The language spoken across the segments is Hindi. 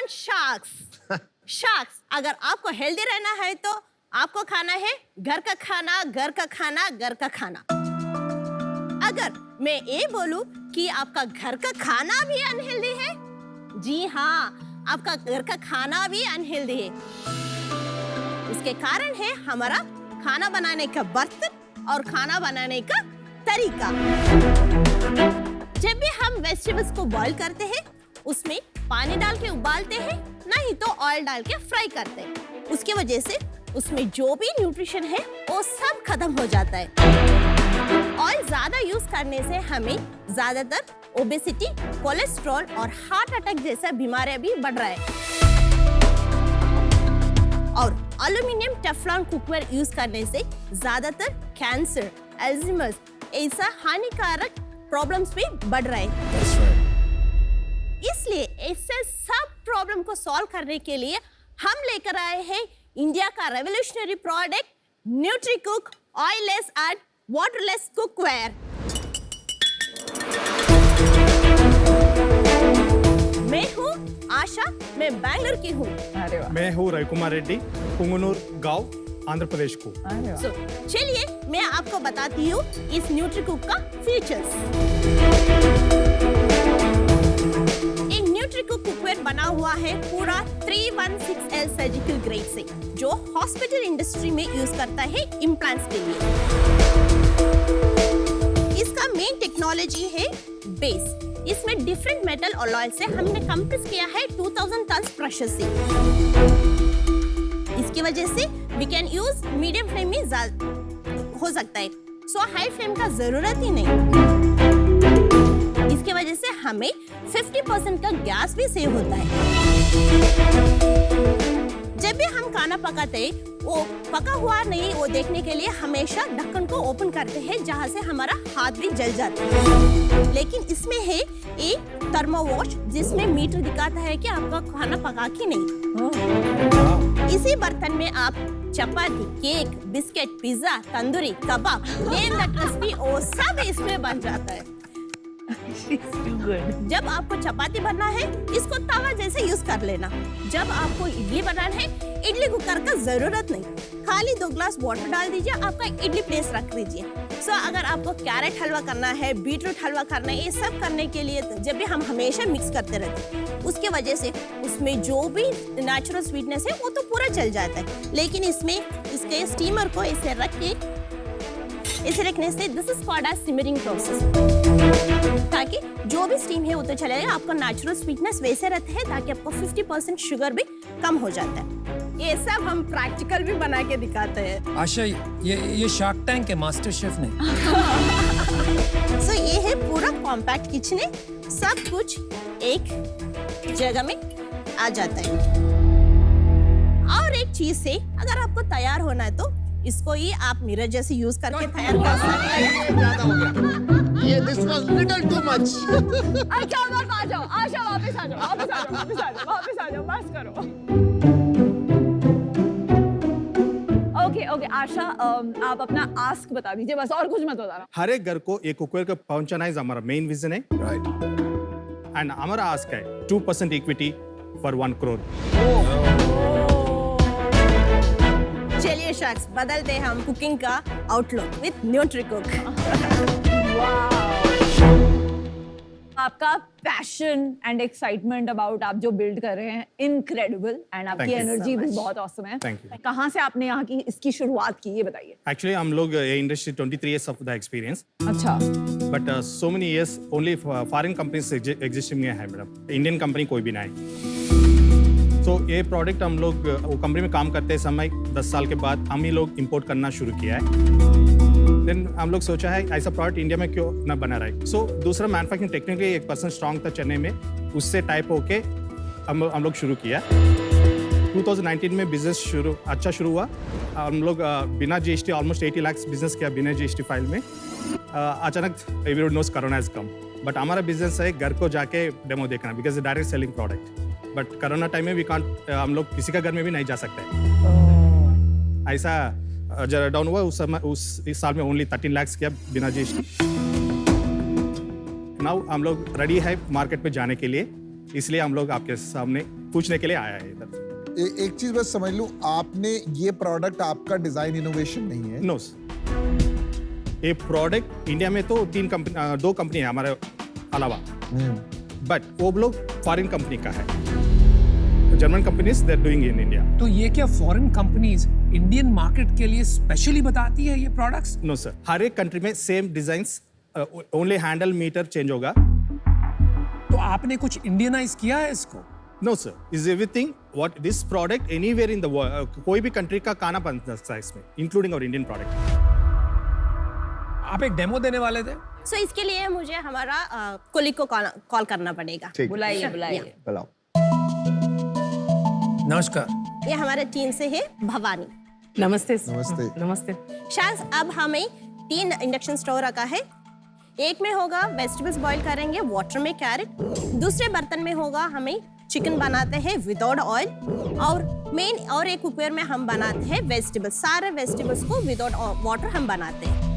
On sharks. शार्क्स, अगर आपको हेल्दी रहना है तो आपको खाना है घर का खाना, घर का खाना, घर का खाना। अगर मैं ये बोलूं कि आपका घर का खाना भी अनहेल्दी है, जी हाँ, आपका घर का खाना भी अनहेल्दी है। इसके कारण है हमारा खाना बनाने का बर्तन और खाना बनाने का तरीका। जब भी हम वेजिटेबल्स को बॉईल करते हैं, उसमें पानी डाल के उबालते हैं, नहीं तो ऑयल डाल के फ्राई करते हैं। उसकी वजह से उसमें जो भी न्यूट्रिशन है वो सब खत्म हो जाता है। ऑयल ज्यादा यूज करने से हमें ज्यादातर ओबेसिटी, कोलेस्ट्रॉल और हार्ट अटैक जैसा बीमारियां भी बढ़ रहा है। और एल्युमिनियम टेफ्लॉन कुकवेयर यूज करने से ज्यादातर कैंसर, अल्जाइमर ऐसा हानिकारक प्रॉब्लम्स भी बढ़ रहे हैं। इसलिए ऐसे सब प्रॉब्लम को सॉल्व करने के लिए हम लेकर आए हैं इंडिया का revolutionary product Nutricook oilless and waterless cookware. मैं हूँ आशा, मैं बैंगलोर की हूँ। मैं हूँ रविकुमार रेड्डी, पुंगनूर गांव, आंध्र प्रदेश को। चलिए मैं आपको बताती हूँ इस न्यूट्रीकुक का फीचर्स। एक न्यूट्रीकुक कुकवेयर बना हुआ है पूरा 316L सर्जिकल ग्रेड से, जो हॉस्पिटल इंडस्ट्री में यूज करता है इम्प्लांट्स के लिए। इसका मेन टेक्नोलॉजी है बेस। इसमें डिफरेंट मेटल अलॉय से हमने कंप्रेस किया है 2000 टन प्रेशर से। इसकी वजह से we can use medium flame में हो सकता है, सो हाई फ्लेम का जरूरत ही नहीं। इसकी वजह से हमें 50% का गैस भी सेव होता है। जब भी हम खाना पकाते हैं, वो पका हुआ नहीं वो देखने के लिए हमेशा ढक्कन को ओपन करते हैं, जहां से हमारा हाथ भी जल जाता है। लेकिन इसमें है एक थर्मोवॉश, जिसमें मीटर दिखाता है कि आपका खाना पका कि नहीं। इसी बर्तन में आप chapati, cake, biscuit, pizza, tandoori, kebab, name that recipe, वो सब इसमें बन जाता है। जब आपको चपाती बनना है, इसको तवा जैसे यूज कर लेना। जब आपको इडली बनाना है, इडली कुकर का जरूरत नहीं, खाली 2 ग्लास वाटर डाल दीजिए, आपका इडली प्लेस रख दीजिए। सो अगर आपको कैरेट हलवा करना है, बीटरूट हलवा करना है, ये सब करने के लिए जब भी हम हमेशा मिक्स करते रहते हैं, उसके वजह से उसमें जो भी नेचुरल स्वीटनेस है वो तो पूरा चल जाता है। लेकिन इसमें इसके स्टीमर को इसे रख के, इसे रखने से this is called as simmering process, ताकि जो भी स्टीम है वो तो चलेगा, आपका नेचुरल स्वीटनेस वैसे रहता है, ताकि आपको 50% शुगर भी कम हो जाता है। ये सब हम प्रैक्टिकल भी बना के दिखाते हैं। आशा, ये शार्क टैंक है मास्टर शेफ ने। सो ये है पूरा कॉम्पैक्ट किचन है, सब कुछ एक जगह में आ जाता है। और एक चीज से अगर आपको तैयार होना है तो इसको ही आप मिरर जैसे यूज करके तैयार कर सकते हैं। ज्यादा हो गया। ये this was little too much. अच्छा बस आ जाओ, आशा वापस आ जाओ, वापस आ जाओ, वापस आ जाओ, वापस आ जाओ, बस करो। ओके आशा, आप अपना आस्क बता दीजिए, बस और कुछ मत बताना। हर एक घर को एक कुकवेयर का पहुंचाना है, हमारा मेन विजन है। राइट। एंड हमारा आस्क है 2% इक्विटी फॉर 1 crore। चलिए शख्स, बदलते हैं हम कुकिंग का आउटलुक विद न्यूट्रीकुक। आपका पैशन एंड एक्साइटमेंट अबाउट आप जो बिल्ड कर रहे हैं, इनक्रेडिबल, एंड आपकी एनर्जी भी बहुत ऑसम है। Thank you. कहाँ से आपने यहाँ की इसकी शुरुआत की, ये बताइए। एक्चुअली हम लोग ये industry 23 years of the experience, अच्छा। but so many years only foreign companies existing है मैडम, इंडियन कंपनी कोई भी नहीं। तो ये प्रोडक्ट हम लोग वो कंपनी में काम करते समय 10 साल के बाद हम ही लोग इंपोर्ट करना शुरू किया है। देन हम लोग सोचा है ऐसा प्रोडक्ट इंडिया में क्यों ना बना रहे। सो दूसरा मैन्युफैक्चरिंग टेक्निकली 1% स्ट्रॉन्ग था चेन्नई में, उससे टाइप होके हम लोग शुरू किया। 2019 में बिजनेस अच्छा शुरू हुआ। हम लोग बिना GST ऑलमोस्ट 80 लाख बिजनेस किया बिना GST फाइल में। अचानक everyone knows corona has come, but हमारा बिजनेस है घर को जाके डेमो देखना, because direct selling product. But corona time में वी कांट, हम लोग किसी का घर में भी नहीं जा सकते। ऐसा जरा डाउन हुआ उस समय, इस साल में ओनली 13 लाख किया बिना GST। नाउ हम लोग रेडी है मार्केट में जाने के लिए, इसलिए हम लोग आपके सामने पूछने के लिए आया है इधर। एक चीज बस समझ लूं, आपने ये प्रोडक्ट आपका डिजाइन इनोवेशन नहीं है? नो ये प्रोडक्ट इंडिया में तो 2 कंपनी है हमारे अलावा, बट वो लोग फॉरेन कंपनी का है। German companies they are doing in India. तो ये क्या फॉरेन कंपनीज इंडियन मार्केट के लिए स्पेशली बताती है ये प्रोडक्ट्स? नो सर, हर एक कंट्री में same designs, only handle meter change होगा। तो आपने कुछ इंडियनाइज किया है इसको? No sir, is everything what this product anywhere in the world, कोई भी कंट्री का खाना बन सकता है इसमें, इंक्लूडिंग और इंडियन प्रोडक्ट। आप एक डेमो देने वाले थे? सो इसके लिए मुझे हमारा कोलिग को कॉल करना पड़ेगा। ठीक, बुलाइए बुलाइए। बुलाओ। नमस्कार। ये हमारे टीम से है भवानी। नमस्ते नमस्ते। नमस्ते। शायद अब हमें 3 इंडक्शन स्टोव रखा है। एक में होगा वेजिटेबल्स बॉईल करेंगे वाटर में कैरेट, दूसरे बर्तन में होगा हमें चिकन बनाते हैं विदाउट ऑयल, और मेन और एक कुकर में हम बनाते हैं वेजिटेबल्स, सारे वेजिटेबल्स को विदाउट वाटर हम बनाते हैं।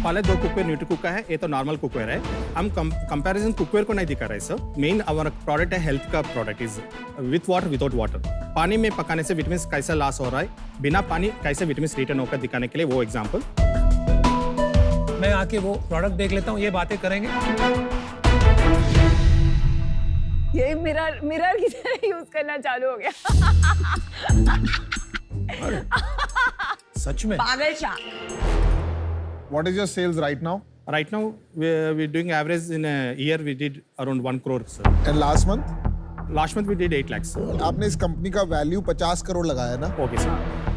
पहले 2 कुकवेयर न्यूट्री कुकर है, ये तो नॉर्मल कुकवेयर है। हम कंपैरिजन कुकवेयर को नहीं दिखा रहे सर। मेन हमारा प्रोडक्ट है हेल्थ का product, is with water without water. पानी में पकाने से विटामिन कैसा लॉस हो रहा है, बिना पानी कैसे विटामिन रिटर्न होकर दिखाने के लिए वो एग्जाम्पल। मैं आके वो प्रोडक्ट देख लेता हूँ, ये बातें करेंगे। ये मिरर की तरह यूज करना चालू हो गया। सच में? पागल Shah. What is your sales right now? Right now, we're doing average in a year, we did around 1 crore, sir. And last month? Last month we did 8 lakhs. आपने इस कंपनी का वैल्यू 50 करोड़ लगाया ना, Okay, sir.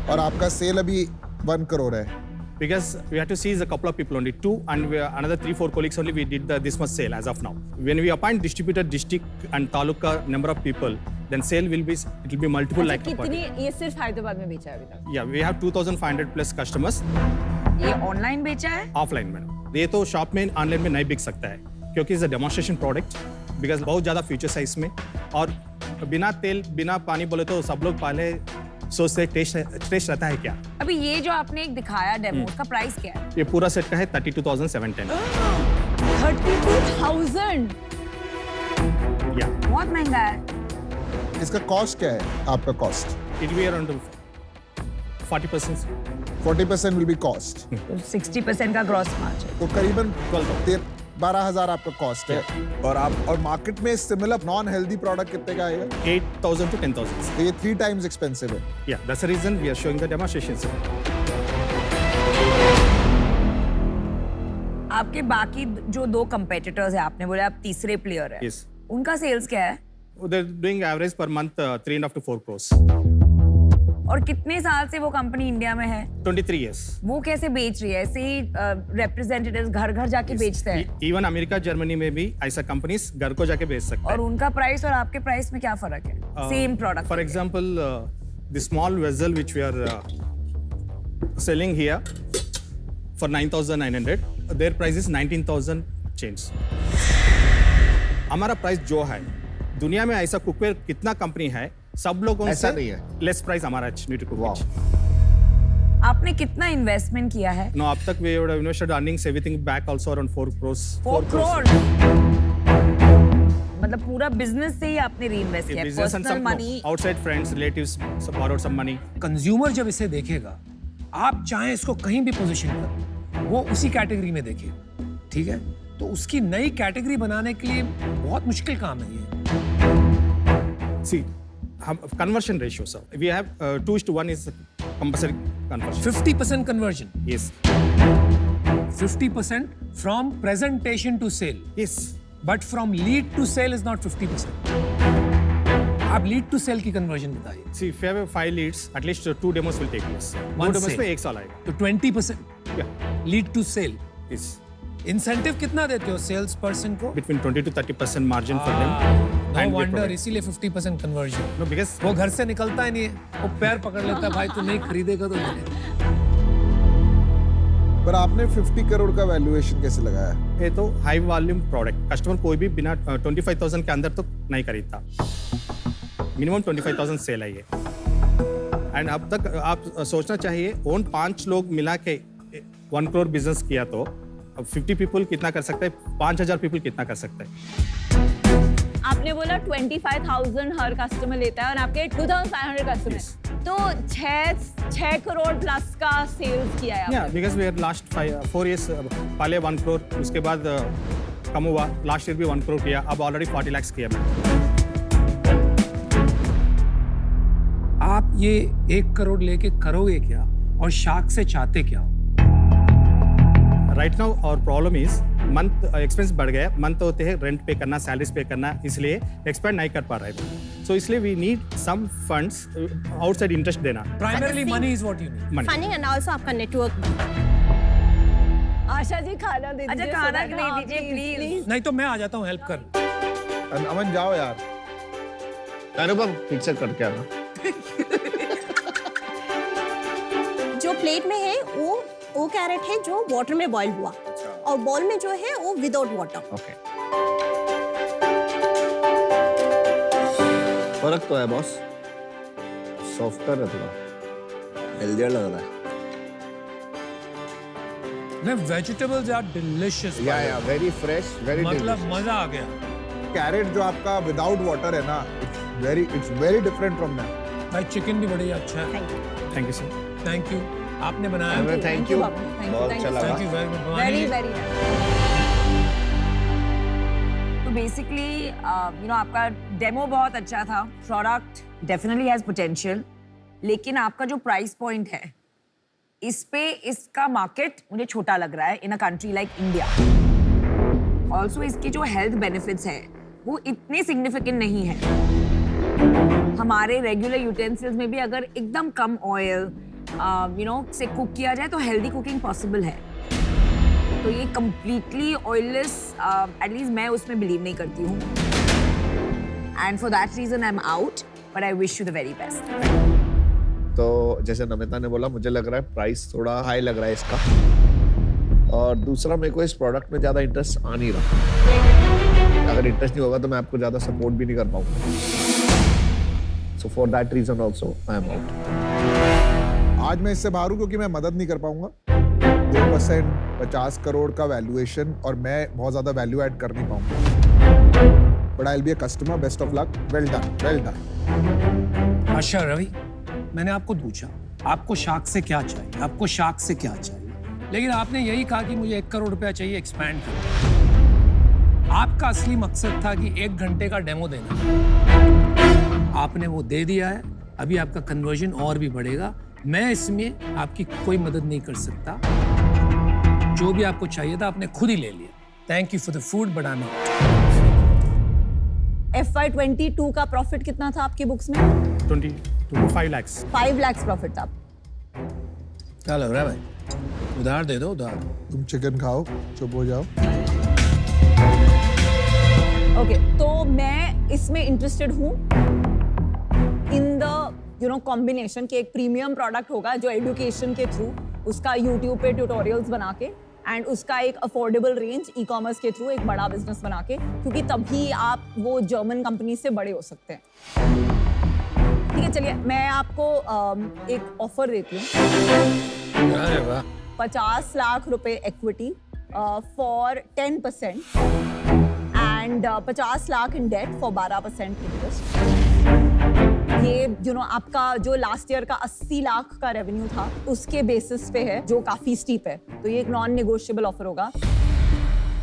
और आपका सेल अभी 1 करोड़ है। Because we had to seize a couple of people only, 2 and another 3-4 colleagues only we did this much sale as of now. When we appoint distributor, district and taluka number of people, then sale will be, it will be multiple like per कितनी day. ये सिर्फ हैदराबाद में बेचा है अभी तक? Yeah, we have 2,500 plus customers ये ऑनलाइन बेचा है? offline madam. ये तो शॉप में ऑनलाइन में नहीं बिक सकता है, क्योंकि is a demonstration product, because बहुत ज़्यादा फीचर्स है इसमें। और बिना तेल बिना पानी बोले तो सब लोग पहले सोचते टेस्ट रहता है क्या। अभी ये जो आपने एक दिखाया डेमो, उसका प्राइस क्या है? ये पूरा सेट का है 32,710। 32,000। या बहुत महंगा है। इसका कॉस्ट क्या है आपका cost? It be around 40%। 40% will be cost, तो 60% का ग्रॉस मार्जिन। तो करीबन 12,000 आपका कॉस्ट है। और मार्केट में सिमिलर नॉन हेल्दी प्रोडक्ट कितने का आएगा? 8,000 to 10,000। तो ये 3 times एक्सपेंसिव है। Yeah, that's the reason we are showing the demonstrations. आपके बाकी जो 2 कंपेटिटर्स है, आपने बोला आप तीसरे प्लेयर है, Yes. उनका सेल्स क्या है? They're doing average per month 3.5 to 4 crores। और कितने साल से वो कंपनी इंडिया में है? 23 years। वो कैसे बेच रही है? ऐसे ही रिप्रेजेंटेटिव्स घर घर जाके बेचते हैं? इवन अमेरिका जर्मनी में भी ऐसा कंपनीज घर को जाके बेच सकते और उनका प्राइस और आपके प्राइस में क्या फर्क है? Same product. For example, the small vessel which we are selling here for 9,900, their price is 19,000 change। हमारा प्राइस जो है, दुनिया में ऐसा कुकवेयर कितना कंपनी है, सब लोगों ऐसा से नहीं है। लेस प्राइस हमारा न्यूट्री वाह। कुकवेयर। आपने कितना इन्वेस्टमेंट किया है? No, अब तक we would have invested earnings everything back also around 4 crores। 4 crore. मतलब पूरा बिजनेस से ही आपने रीइन्वेस्ट किया, Business and personal some money. outside friends, relatives borrowed some money। Consumer जब इसे देखेगा, आप चाहे इसको कहीं भी पोजीशन करो, वो उसी कैटेगरी में देखे, ठीक है? तो उसकी नई कैटेगरी बनाने के लिए बहुत मुश्किल काम है ये। See, conversion ratio, sir. We have 2:1 is compulsory conversion। 50% conversion, Yes, 50% from presentation to sale, yes। but from lead to sale is not 50%। आप lead to sale की conversion बताइए। See, if you have 5 leads, at least 2 demos will take place। 2 One demos sale। में 1 साल आएगा। तो 20% Yeah, lead to sale। yes। Incentive कितना देते हो सेल्स पर्सन को? Between 20 to 30% margin for them। No And we wonder, provide- इसीलिए 50% कन्वर्जन। No, because वो घर से निकलता ही नहीं है, वो पैर पकड़ लेता है, भाई तू नहीं खरीदेगा तो ले। पर आपने 50 करोड़ का वैल्यूएशन कैसे लगाया? ये तो हाई वॉल्यूम प्रोडक्ट, कस्टमर कोई भी बिना 25,000 के अंदर तो नहीं खरीदता। मिनिमम 25,000 सेल है ये। एंड अब तक आप सोचना चाहिए, ओन 5 लोग मिला के 1 करोड़ बिजनेस किया तो अब 50 पीपल कितना कर सकते हैं, 5,000 पीपल कितना कर सकते हैं। आपने बोला 25,000 हर कस्टमर लेता है और आपके 2,500 कस्टमर, तो 6 करोड़ प्लस का सेल्स किया है Yeah, आपने। because we had last 4 years पहले 1 crore, उसके बाद कम हुआ, लास्ट ईयर भी 1 crore किया, अब ऑलरेडी 40 lakhs किया मैंने। आप ये 1 करोड़ लेके करोगे क्या और शार्क से चाहते क्या हो? राइट नाउ और प्रॉब्लम इज मंथ एक्सपेंस बढ़ गया, मंथ होते हैं रेंट पे करना, सैलरीज पे करना, इसलिए एक्सपेंड नहीं कर पा रहे हैं। सो इसलिए we need some funds outside interest देना। Primarily money is what you need. Money. Funding and also आपका नेटवर्क। आशा जी खाना दे अच्छा, दीजिए। खाना so that- दे हाँ, दीजिए, please. नहीं तो मैं आ जाता हूँ हेल्प कर। अमन जाओ यार। अनुपम ठीक से करके आना। जो प्लेट में है वो कैरेट है जो वाटर में बॉईल हुआ, और बॉल में जो है वो विदाउट वाटर। ओके। फर्क तो है बॉस, सॉफ्टर है थोड़ा, हेल्दियर लग रहा है। नहीं, वेजिटेबल्स आर डिलीशियस। या वेरी फ्रेश, वेरी मतलब मजा आ गया। कैरेट जो आपका विदाउट वाटर है ना, it's very different from that. भाई चिकन भी बढ़िया अच्छा है। Thank you sir. Thank you, आपने बनाया। Thank you, Babu, thank you, बहुत thank अच्छा you. लगा। Thank you very much. Very very तो बेसिकली यू नो आपका डेमो बहुत अच्छा था, प्रोडक्ट डेफिनेटली हैज पोटेंशियल, लेकिन आपका जो प्राइस पॉइंट है इस पे इसका मार्केट मुझे छोटा लग रहा है in a country like India. Also इसके जो हेल्थ बेनिफिट्स हैं वो इतने सिग्निफिकेंट नहीं है। हमारे रेगुलर यूटेंसिल्स में भी अगर एकदम कम ऑयल यू नो से कुक किया जाए तो हेल्दी कुकिंग पॉसिबल है। तो ये कंप्लीटली ऑयललेस, एटलीस्ट मैं उसमें बिलीव नहीं करती हूँ, and for that reason I am out, but I wish you the very best. तो जैसे नमिता ने बोला, मुझे लग रहा है प्राइस थोड़ा हाई लग रहा है इसका, और दूसरा मेरे को इस प्रोडक्ट में ज्यादा इंटरेस्ट आ नहीं रहा। अगर इंटरेस्ट नहीं होगा तो मैं आपको ज्यादा सपोर्ट भी नहीं कर पाऊंगा। So for that reason also I am out. आज मैं इससे बाहर हूं क्योंकि मैं मदद नहीं कर पाऊंगा। 2% 50 करोड़ का वैल्यूएशन, और मैं बहुत ज्यादा वैल्यू ऐड कर नहीं पाऊंगा। But I will be a customer. Best of luck. Well done, well done. अच्छा रवि, मैंने आपको पूछा आपको शार्क से क्या चाहिए, आपको शार्क से क्या चाहिए, लेकिन आपने यही कहा कि मुझे 1 करोड़ रुपया चाहिए, एक्सपैंड करो। आपका असली मकसद था कि 1 घंटे का डेमो देना, आपने वो दे दिया है। अभी आपका कन्वर्जन और भी बढ़ेगा। मैं इसमें आपकी कोई मदद नहीं कर सकता। जो भी आपको चाहिए था आपने खुद ही ले लिया। Thank you for the food, but I am out. FY22 का प्रॉफिट कितना था आपकी बुक्स में? 5 lakhs। 5 lakhs प्रॉफिट था। क्या लग रहा है भाई? उधार दे दो, उधार। तुम चिकन खाओ, चुप हो जाओ। ओके, तो मैं इसमें इंटरेस्टेड हूँ in the you know combination के एक प्रीमियम प्रोडक्ट होगा जो एजुकेशन के थ्रू उसका यूट्यूब पे ट्यूटोरियल्स बना के एंड उसका एक अफोर्डेबल रेंज ई कॉमर्स के थ्रू एक बड़ा बिजनेस बना के, क्योंकि तभी आप वो जर्मन कंपनी से बड़े हो सकते हैं। ठीक है, चलिए मैं आपको एक ऑफर देती हूँ। अरे वाह। 50 लाख रुपए equity for 10% and 50 lakh in debt for 12% interest. ये यू नो आपका जो लास्ट ईयर का 80 लाख का रेवेन्यू था उसके बेसिस पे है, जो काफी स्टीप है। तो ये एक नॉन नेगोशिएबल ऑफर होगा।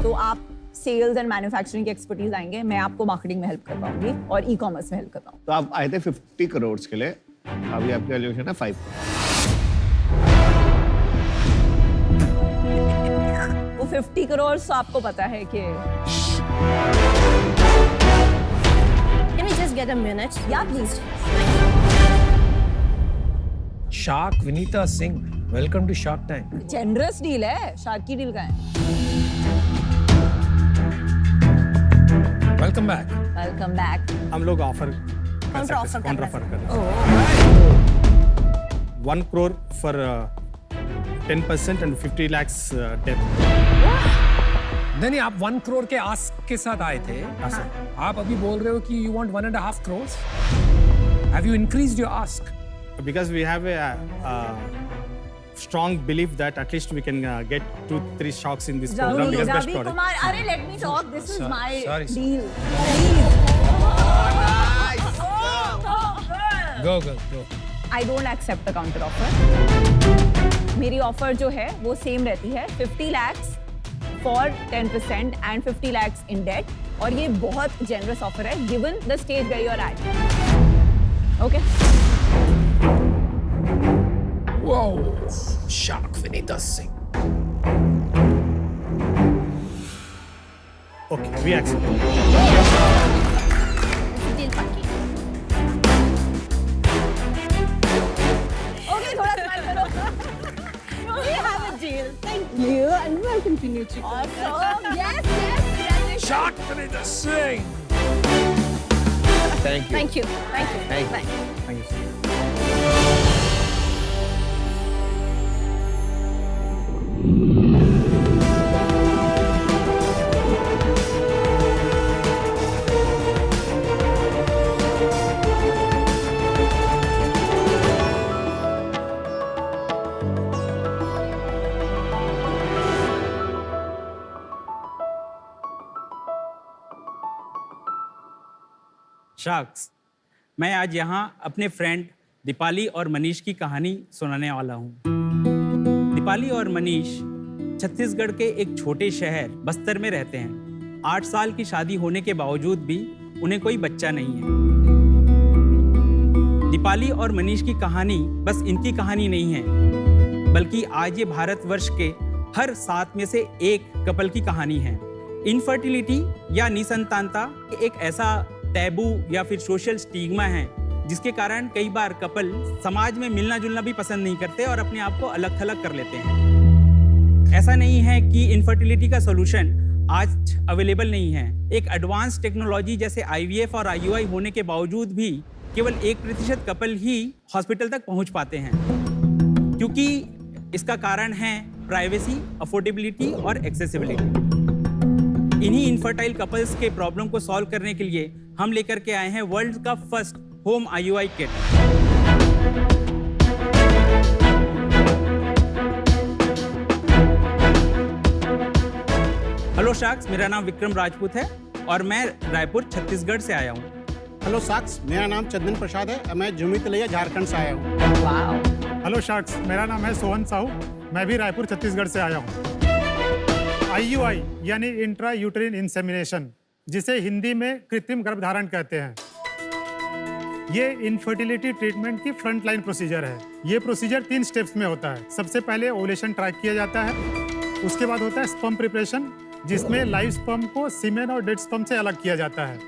तो आप सेल्स एंड मैन्युफैक्चरिंग की एक्सपर्टीज आएंगे, मैं आपको मार्केटिंग में हेल्प कर पाऊंगी और ई कॉमर्स में हेल्प कर पाऊंगी। तो आप आए थे 50 करोड़ के लिए, अभी आपकी वैल्यूएशन है 5 वो 50 करोड़ तो आपको पता है कि Can we just get a minute? या please. Shark Vinita Singh, welcome to Shark Tank. Generous deal है, शार्क की डील का है। Welcome back. Welcome back. हम लोग ऑफर Counter offer काउंटर कर ऑफर रहे कर रहे हैं। 1 crore for 10% and 50 lakhs debt। नहीं, आप 1 करोड़ के आस्क के साथ आए थे। हाँ सर। आप अभी बोल रहे हो कि you want 1.5 crores। Have you increased your ask? Because we have a strong belief that at least we can get 2-3 sharks in this program because best Ravi product. Kumar, अरे let me talk. This is my Sorry. deal. Please. Go, go, go. I don't accept a counter offer. मेरी ऑफर जो है वो सेम रहती है 50 lakhs for 10% and 50 lakhs in debt. और ये बहुत generous offer है given the stage where you are at. Okay? Whoa, Shark Vinita Singh. Okay, we accept. Deal पक्की. Okay, थोड़ा smile करो. We have a deal. Thank you and welcome to Nutri. Awesome. Yes, congratulations. Shark Vinita Singh. Thank you. Thank you. Thank you. Thank you. Bye. Thank you, sir. Sharks, मैं आज यहाँ अपने फ्रेंड दीपाली और मनीष की कहानी सुनाने वाला हूँ। दीपाली और मनीष छत्तीसगढ़ के एक छोटे शहर बस्तर में रहते हैं। 8 साल की शादी होने के बावजूद भी उन्हें कोई बच्चा नहीं है। दीपाली और मनीष की कहानी बस इनकी कहानी नहीं है, बल्कि आज ये भारतवर्ष के हर 7 में से 1 कपल की कहानी है। इनफर्टिलिटी या निसंतानता एक ऐसा टैबू या फिर सोशल स्टिग्मा है जिसके कारण कई बार कपल समाज में मिलना जुलना भी पसंद नहीं करते और अपने आप को अलग थलग कर लेते हैं। ऐसा नहीं है कि इनफर्टिलिटी का सॉल्यूशन आज अवेलेबल नहीं है। एक एडवांस टेक्नोलॉजी जैसे IVF और IUI होने के बावजूद भी केवल 1% कपल ही हॉस्पिटल तक पहुंच पाते हैं, क्योंकि इसका कारण है प्राइवेसी, अफोर्डेबिलिटी और एक्सेसिबिलिटी। इन्हीं इनफर्टाइल कपल्स के प्रॉब्लम को सॉल्व करने के लिए हम लेकर के आए हैं वर्ल्ड का first home IUI kit. Hello sharks, मेरा नाम विक्रम राजपूत है और मैं रायपुर छत्तीसगढ़ से आया हूँ। हेलो शार्क्स, मेरा नाम चंदन प्रसाद है और मैं झुमी तलैया झारखंड से आया हूँ। हेलो शार्क्स, मेरा नाम है सोहन साहू, मैं भी रायपुर छत्तीसगढ़ से आया हूँ। IUI यानी इंट्रा यूटेरिन इंसेमिनेशन, जिसे हिंदी में कृत्रिम गर्भधारण कहते हैं, ये इनफर्टिलिटी ट्रीटमेंट की फ्रंट लाइन प्रोसीजर है। ये प्रोसीजर 3 स्टेप्स में होता है। सबसे पहले ओवुलेशन ट्रैक किया जाता है, उसके बाद होता है स्पर्म प्रिपरेशन, जिसमें लाइव स्पर्म को सीमेन और डेड स्पर्म से अलग किया जाता है।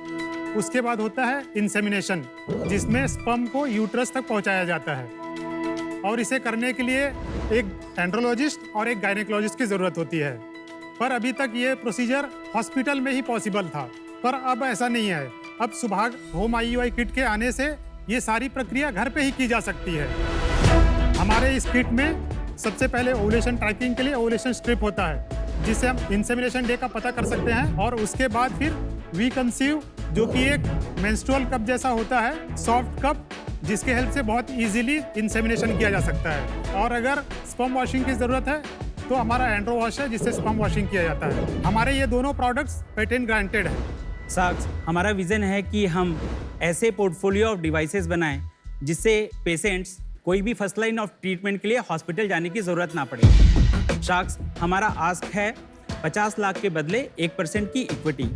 उसके बाद होता है इंसेमिनेशन, जिसमें स्पर्म को यूट्रस तक पहुंचाया जाता है और इसे करने के लिए एक एंड्रोलॉजिस्ट और एक गायनेकोलॉजिस्ट की ज़रूरत होती है। पर अभी तक ये प्रोसीजर हॉस्पिटल में ही पॉसिबल था, पर अब ऐसा नहीं है। अब सुभाग होम IUI किट के आने से ये सारी प्रक्रिया घर पे ही की जा सकती है। हमारे इस किट में सबसे पहले ओवुलेशन ट्रैकिंग के लिए ओवुलेशन स्ट्रिप होता है, जिससे हम इंसेमिनेशन डे का पता कर सकते हैं, और उसके बाद फिर वी कंसीव, जो कि एक मेंस्ट्रुअल कप जैसा होता है, सॉफ्ट कप, जिसके हेल्प से बहुत इजीली इंसेमिनेशन किया जा सकता है। और अगर स्पर्म वॉशिंग की ज़रूरत है तो हमारा एंड्रो वॉश है, जिससे स्पर्म वॉशिंग किया जाता है। हमारे ये दोनों प्रोडक्ट्स पेटेंट ग्रांटेड हैं। शार्क्स, हमारा विजन है कि हम ऐसे पोर्टफोलियो ऑफ डिवाइसेस बनाएं जिससे पेशेंट्स कोई भी फर्स्ट लाइन ऑफ ट्रीटमेंट के लिए हॉस्पिटल जाने की ज़रूरत ना पड़े। शार्क्स, हमारा आस्क है 50 लाख के बदले 1% की इक्विटी।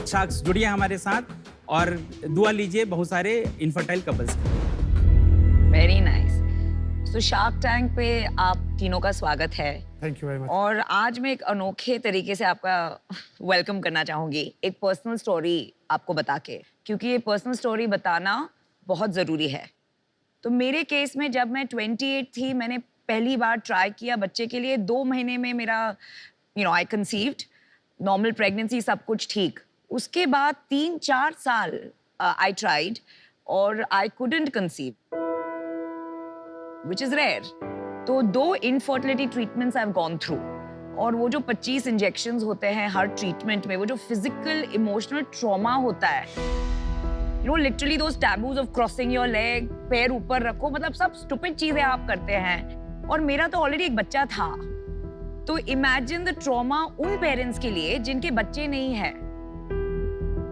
शार्क्स, जुड़िए हमारे साथ और दुआ लीजिए बहुत सारे इनफर्टाइल कपल्स की। Very nice. So Shark Tank पे आप तीनों का स्वागत है। Thank you very much. और आज मैं एक अनोखे तरीके से आपका वेलकम करना चाहूँगी, एक पर्सनल स्टोरी आपको बता के, क्योंकि ये पर्सनल स्टोरी बताना बहुत ज़रूरी है। तो मेरे केस में जब मैं 28 थी, मैंने पहली बार ट्राई किया बच्चे के लिए। 2 महीने में मेरा आई कंसीव्ड, नॉर्मल प्रेगनेंसी, सब कुछ ठीक। उसके बाद 3-4 साल आई ट्राइड और I couldn't conceive, which is rare. तो 2 infertility treatments I have gone through, और वो जो 25 इंजेक्शंस होते हैं हर ट्रीटमेंट में, वो जो फिजिकल इमोशनल ट्रॉमा होता है, literally those taboos of crossing your leg, पैर ऊपर रखो, मतलब सब स्टूपिड चीजें आप करते हैं। और मेरा तो ऑलरेडी एक बच्चा था, तो इमेजिन द ट्रॉमा उन पेरेंट्स के लिए जिनके बच्चे नहीं है।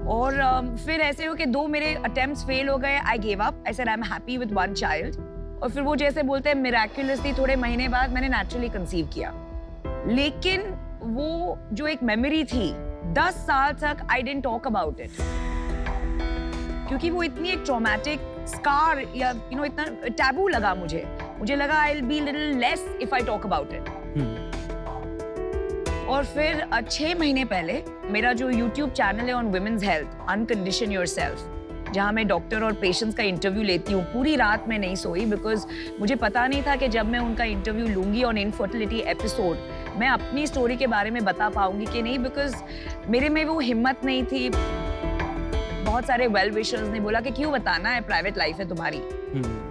और फिर ऐसे हो कि 2 मेरे अटेम्प्ट्स फेल हो गए, I gave up, I said I am happy with 1 child. और फिर वो जैसे बोलते हैं मिराक्युलसली थोड़े महीने बाद मैंने नेचुरली कंसीव किया। लेकिन वो जो एक मेमोरी थी 10 साल तक I didn't talk about it, क्योंकि वो इतनी एक ट्रॉमेटिक स्कार या इतना टैबू लगा मुझे लगा I will be little less if I talk about it. और फिर 6 महीने पहले मेरा जो YouTube चैनल है ऑन वुमेन्स हेल्थ, अनकंडीशन योरसेल्फ, जहाँ मैं डॉक्टर और पेशेंट्स का इंटरव्यू लेती हूँ, पूरी रात मैं नहीं सोई बिकॉज मुझे पता नहीं था कि जब मैं उनका इंटरव्यू लूंगी ऑन इनफर्टिलिटी एपिसोड मैं अपनी स्टोरी के बारे में बता पाऊंगी कि नहीं, बिकॉज मेरे में वो हिम्मत नहीं थी। बहुत सारे वेल विशर्स ने बोला कि क्यों बताना है, प्राइवेट लाइफ है तुम्हारी।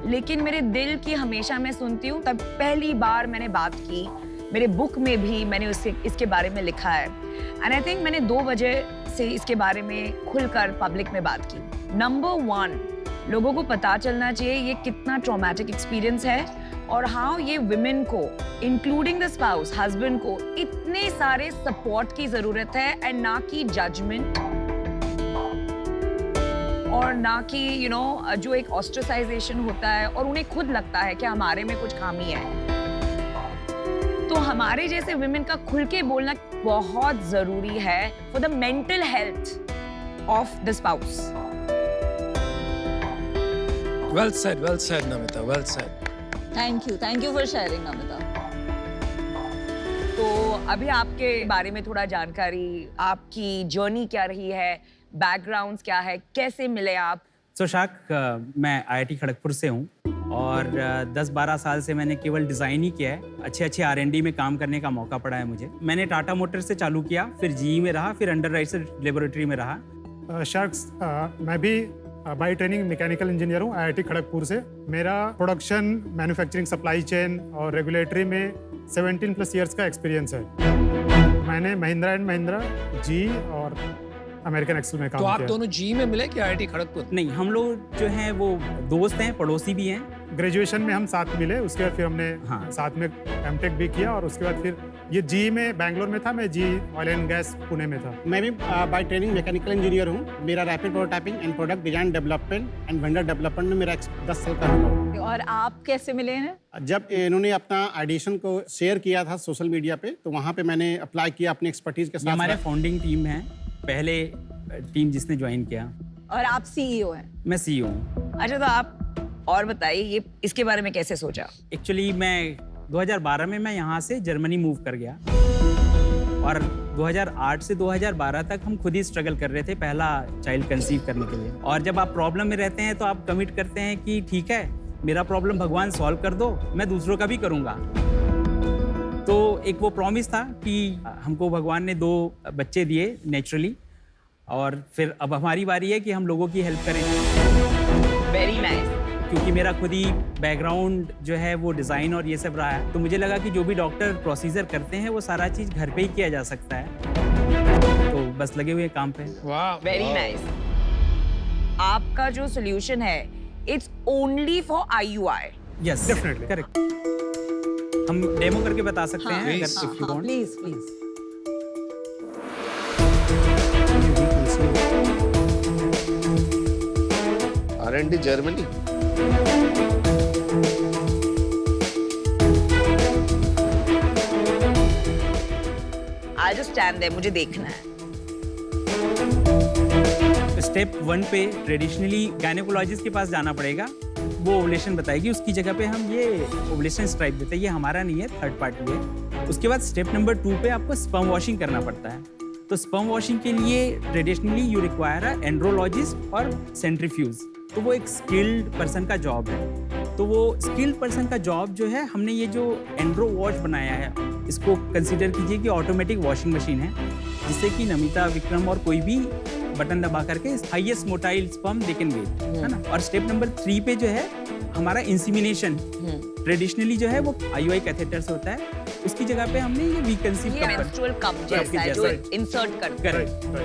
लेकिन मेरे दिल की हमेशा मैं सुनती हूँ, तब पहली बार मैंने बात की। मेरे बुक में भी मैंने इसके बारे में लिखा है एंड आई थिंक मैंने 2 वजह से इसके बारे में खुलकर पब्लिक में बात की। नंबर 1, लोगों को पता चलना चाहिए ये कितना ट्रॉमेटिक एक्सपीरियंस है और हाउ ये विमेन को, इंक्लूडिंग द स्पाउस, हस्बैंड को इतने सारे सपोर्ट की जरूरत है एंड ना कि जजमेंट और ना कि जो एक ऑस्ट्रेसाइजेशन होता है और उन्हें खुद लगता है कि हमारे में कुछ खामी है। तो हमारे जैसे विमेन का खुल के बोलना बहुत जरूरी है for the mental health of the spouse. Well said, Namita, well said. Thank you for sharing, Namita. तो अभी आपके बारे में थोड़ा जानकारी, आपकी जर्नी क्या रही है, बैकग्राउंड्स क्या है, कैसे मिले आप? शाक, मैं IIT खड़गपुर से हूँ और 10-12 साल से मैंने केवल डिज़ाइन ही किया है। अच्छे R&D में काम करने का मौका पड़ा है मुझे। मैंने टाटा मोटर से चालू किया, फिर GE में रहा, फिर अंडरराइटर लेबोरेटरी में रहा। शार्क्स, मैं भी बाई ट्रेनिंग मैकेनिकल इंजीनियर हूँ IIT खड़गपुर से। मेरा प्रोडक्शन, मैन्युफैक्चरिंग, सप्लाई चेन और रेगुलेटरी में 17+ ईयर्स का एक्सपीरियंस है। मैंने महिंद्रा एंड महिंद्रा, GE और अमेरिकन एक्सेल में काम तो किया। आप दोनों जी में मिले कि IIT खड़गपुर? नहीं, हम लोग जो हैं वो दोस्त हैं, पड़ोसी भी हैं। ग्रेजुएशन में हम साथ मिले, उसके बाद फिर हमने साथ में एमटेक भी किया और उसके बाद फिर ये GE में बैंगलोर में था, मैं GE oil and gas Pune में था। मैं भी बाय ट्रेनिंग मैकेनिकल इंजीनियर हूँ। मेरा rapid prototyping and product design development and vendor development में मेरा 10 साल का अनुभव है। और आप कैसे मिले हैं? जब इन्होंने अपना ऑडिशन को शेयर किया था सोशल मीडिया पे, तो वहाँ पे मैंने अप्लाई किया अपनी एक्सपर्टीज के साथ। हमारे फाउंडिंग टीम है, पहले टीम जिसने ज्वाइन किया। और आप CEO हैं? मैं CEO हूँ। अच्छा, तो आप और बताइए ये इसके बारे में कैसे सोचा? एक्चुअली मैं 2012 में मैं यहाँ से जर्मनी मूव कर गया और 2008 से 2012 तक हम खुद ही स्ट्रगल कर रहे थे पहला चाइल्ड कंसीव करने के लिए। और जब आप प्रॉब्लम में रहते हैं तो आप कमिट करते हैं कि ठीक है, मेरा प्रॉब्लम भगवान सॉल्व कर दो, मैं दूसरों का भी करूँगा। तो एक वो प्रॉमिस था कि हमको भगवान ने 2 बच्चे दिए नेचुरली, और फिर अब हमारी बारी है कि हम लोगों की हेल्प करें। Very nice. क्योंकि मेरा खुद ही बैकग्राउंड जो है वो डिज़ाइन और ये सब रहा है, तो मुझे लगा कि जो भी डॉक्टर प्रोसीजर करते हैं वो सारा चीज़ घर पे ही किया जा सकता है। तो बस लगे हुए काम पे। वाह, वेरी नाइस। आपका जो सोल्यूशन है it's only for IUI। Yes, definitely correct. हम डेमो करके बता सकते हैं अगर please, if you want। Please. R&D Germany. I'll just stand there, मुझे देखना है। स्टेप 1 पे ट्रेडिशनली गायनेकोलॉजिस्ट के पास जाना पड़ेगा, वो ओवुलेशन बताएगी, उसकी जगह पे हम ये ओवुलेशन स्ट्राइप देते हैं, ये हमारा नहीं है, थर्ड पार्टी है। उसके बाद स्टेप नंबर 2 पे आपको स्पर्म वॉशिंग करना पड़ता है। तो स्पर्म वॉशिंग के लिए traditionally you require a andrologist और सेंट्रीफ्यूज। तो वो एक स्किल्ड पर्सन का जॉब है। तो वो स्किल्ड पर्सन का जॉब जो है, हमने ये जो एंड्रो वॉश बनाया है, इसको कंसीडर कीजिए कि ऑटोमेटिक वॉशिंग मशीन है, जिससे कि नमिता, विक्रम और कोई भी बटन दबा करके highest motile sperm they can get, है ना। और स्टेप नंबर 3 पे जो है हमारा इंसीमिनेशन, ट्रेडिशनली जो है वो IUI कैथेटर से होता है, उसकी जगह पे हमने ये वीकंसीव ये मेंस्ट्रुअल कप जैसा है जो इंसर्ट करते हैं।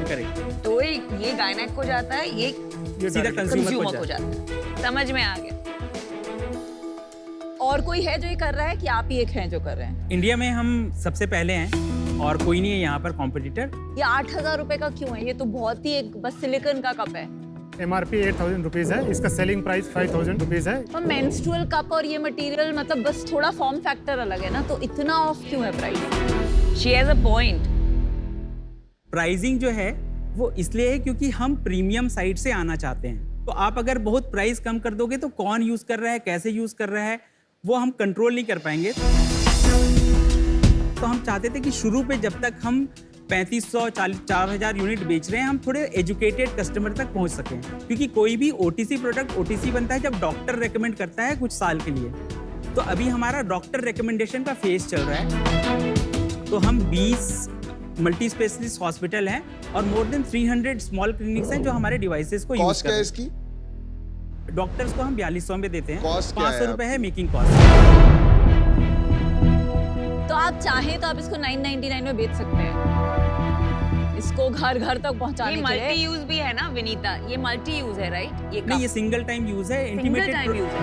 करेक्ट। तो ये गायनेक को जाता है, ये सीधा कंज्यूमर को जाता है। समझ में आ गया। और कोई है जो ये कर रहा है कि आप ही एक हैं जो कर रहे हैं? इंडिया में हम सबसे पहले हैं और कोई नहीं है यहाँ पर कॉम्पिटिटर। ये 8,000 रुपए का क्यों है? ये तो बहुत ही एक बस सिलिकॉन का कप है। MRP 8,000 रुपीज है, इसका सेलिंग प्राइस 5,000 रुपीज है। पर मेंस्ट्रुअल कप और ये मटेरियल मतलब बस थोड़ा फॉर्म फैक्टर अलग है ना, तो इतना ऑफ क्यों है price? She has a point. Pricing जो है वो इसलिए है क्योंकि हम प्रीमियम साइड से आना चाहते हैं। तो आप अगर बहुत प्राइस कम कर दोगे तो कौन यूज कर रहा है, कैसे यूज कर रहा है, वो हम कंट्रोल नहीं कर पाएंगे। तो हम चाहते थे कि शुरू पे जब तक हम 3,500 4,000 यूनिट बेच रहे हैं, हम थोड़े एजुकेटेड कस्टमर तक पहुंच सकें, क्योंकि कोई भी OTC प्रोडक्ट OTC बनता है जब डॉक्टर रेकमेंड करता है कुछ साल के लिए। तो अभी हमारा डॉक्टर रिकमेंडेशन का फेज चल रहा है। तो हम 20 मल्टी स्पेशलिस्ट हॉस्पिटल हैं और मोर देन 300 स्मॉल क्लिनिक्स हैं जो हमारे डिवाइसेस को यूज कॉस्ट कर क्या रहे है हैं। इसकी? डॉक्टर्स को हम 4200 में देते हैं। Cost क्या है 500 रुपए है आपकी? Making cost. तो आप चाहें तो आप इसको 999 में बेच सकते हैं, इसको घर घर तक पहुंचाने ये के लिए। मल्टी यूज भी है ना विनीता, ये मल्टी यूज है राइट? ये नहीं, ये सिंगल टाइम यूज है, सिंगल इंटीमेटेड टाइम यूज है।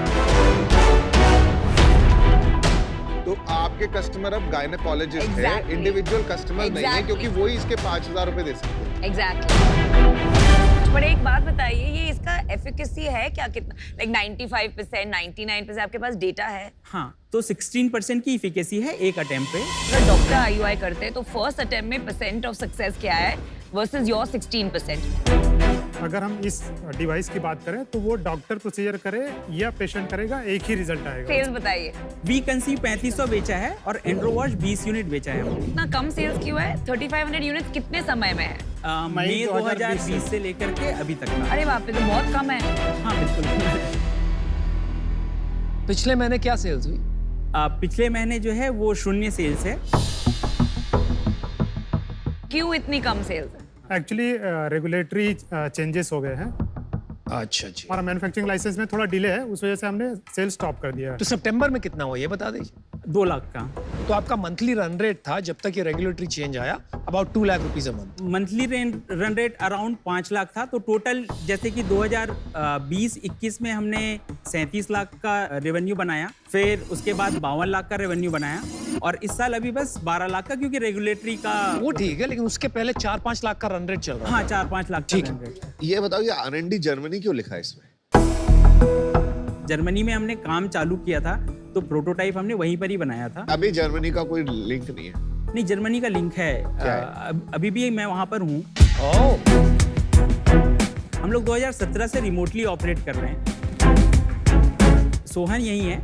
तो आपके कस्टमर अब गायनेकोलॉजिस्ट है, Exactly. इंडिविजुअल कस्टमर नहीं है, Exactly. क्योंकि वही इसके 5,000 रुपए दे सकते हैं। एग्जैक्टली। पर एक बात बताइए, ये इसका एफिकेसी है क्या? कितना लाइक 95%, 99% आपके पास डेटा है? हाँ, तो 16% की इफिकेसी है एक अटेम्प्ट पे। अगर डॉक्टर IUI करते हैं तो फर्स्ट अटेम्प्ट में परसेंट ऑफ सक्सेस क्या है वर्सेस योर 16%? अगर हम इस डिवाइस की बात करें तो वो डॉक्टर प्रोसीजर करे या पेशेंट करेगा, एक ही रिजल्ट आएगा। सेल्स बताइए, वी कंसीव 3500 बेचा है और एंड्रोवॉश 20 यूनिट बेचा है। इतना कम सेल्स क्यों है? 3500 यूनिट्स कितने समय में है? मई 2020 से लेकर के अभी तक का। अरे बाप रे, तो बहुत कम है। हाँ बिल्कुल। पिछले महीने क्या सेल्स हुई? पिछले महीने जो है वो 0 सेल्स है। क्यों इतनी कम सेल्स है? एक्चुअली रेगुलेटरी चेंजेस हो गए हैं। अच्छा जी। हमारा मैन्युफैक्चरिंग लाइसेंस में थोड़ा डिले है, उस वजह से हमने सेल स्टॉप कर दिया है। तो सितंबर में कितना हुआ ये बता दीजिए। 2 लाख का तो आपका मंथली रन रेट था जब तक ये रेगुलेटरी चेंज आया about 2 lakh rupees a month. Monthly run rate around 5 lakh था। तो टोटल जैसे कि 2020-21 में हमने 37 लाख का रेवेन्यू बनाया, फिर उसके बाद 52 लाख का रेवेन्यू बनाया, और इस साल अभी बस 12 लाख का, क्योंकि रेगुलेटरी का वो ठीक है, लेकिन उसके पहले 4-5 लाख का रन रेट चल रहा है। हाँ 4-5 लाख का ठीक है। Run rate. ये बताओ, ये R&D जर्मनी क्यों लिखा है इसमें? जर्मनी में हमने काम चालू किया था तो प्रोटोटाइप हमने वहीं पर ही बनाया था। अभी जर्मनी का कोई लिंक नहीं है। नहीं, जर्मनी का लिंक है। क्या है? अभी भी मैं वहाँ पर हूँ। ओह, हम लोग 2017 से रिमोटली ऑपरेट कर रहे हैं। सोहन यही है,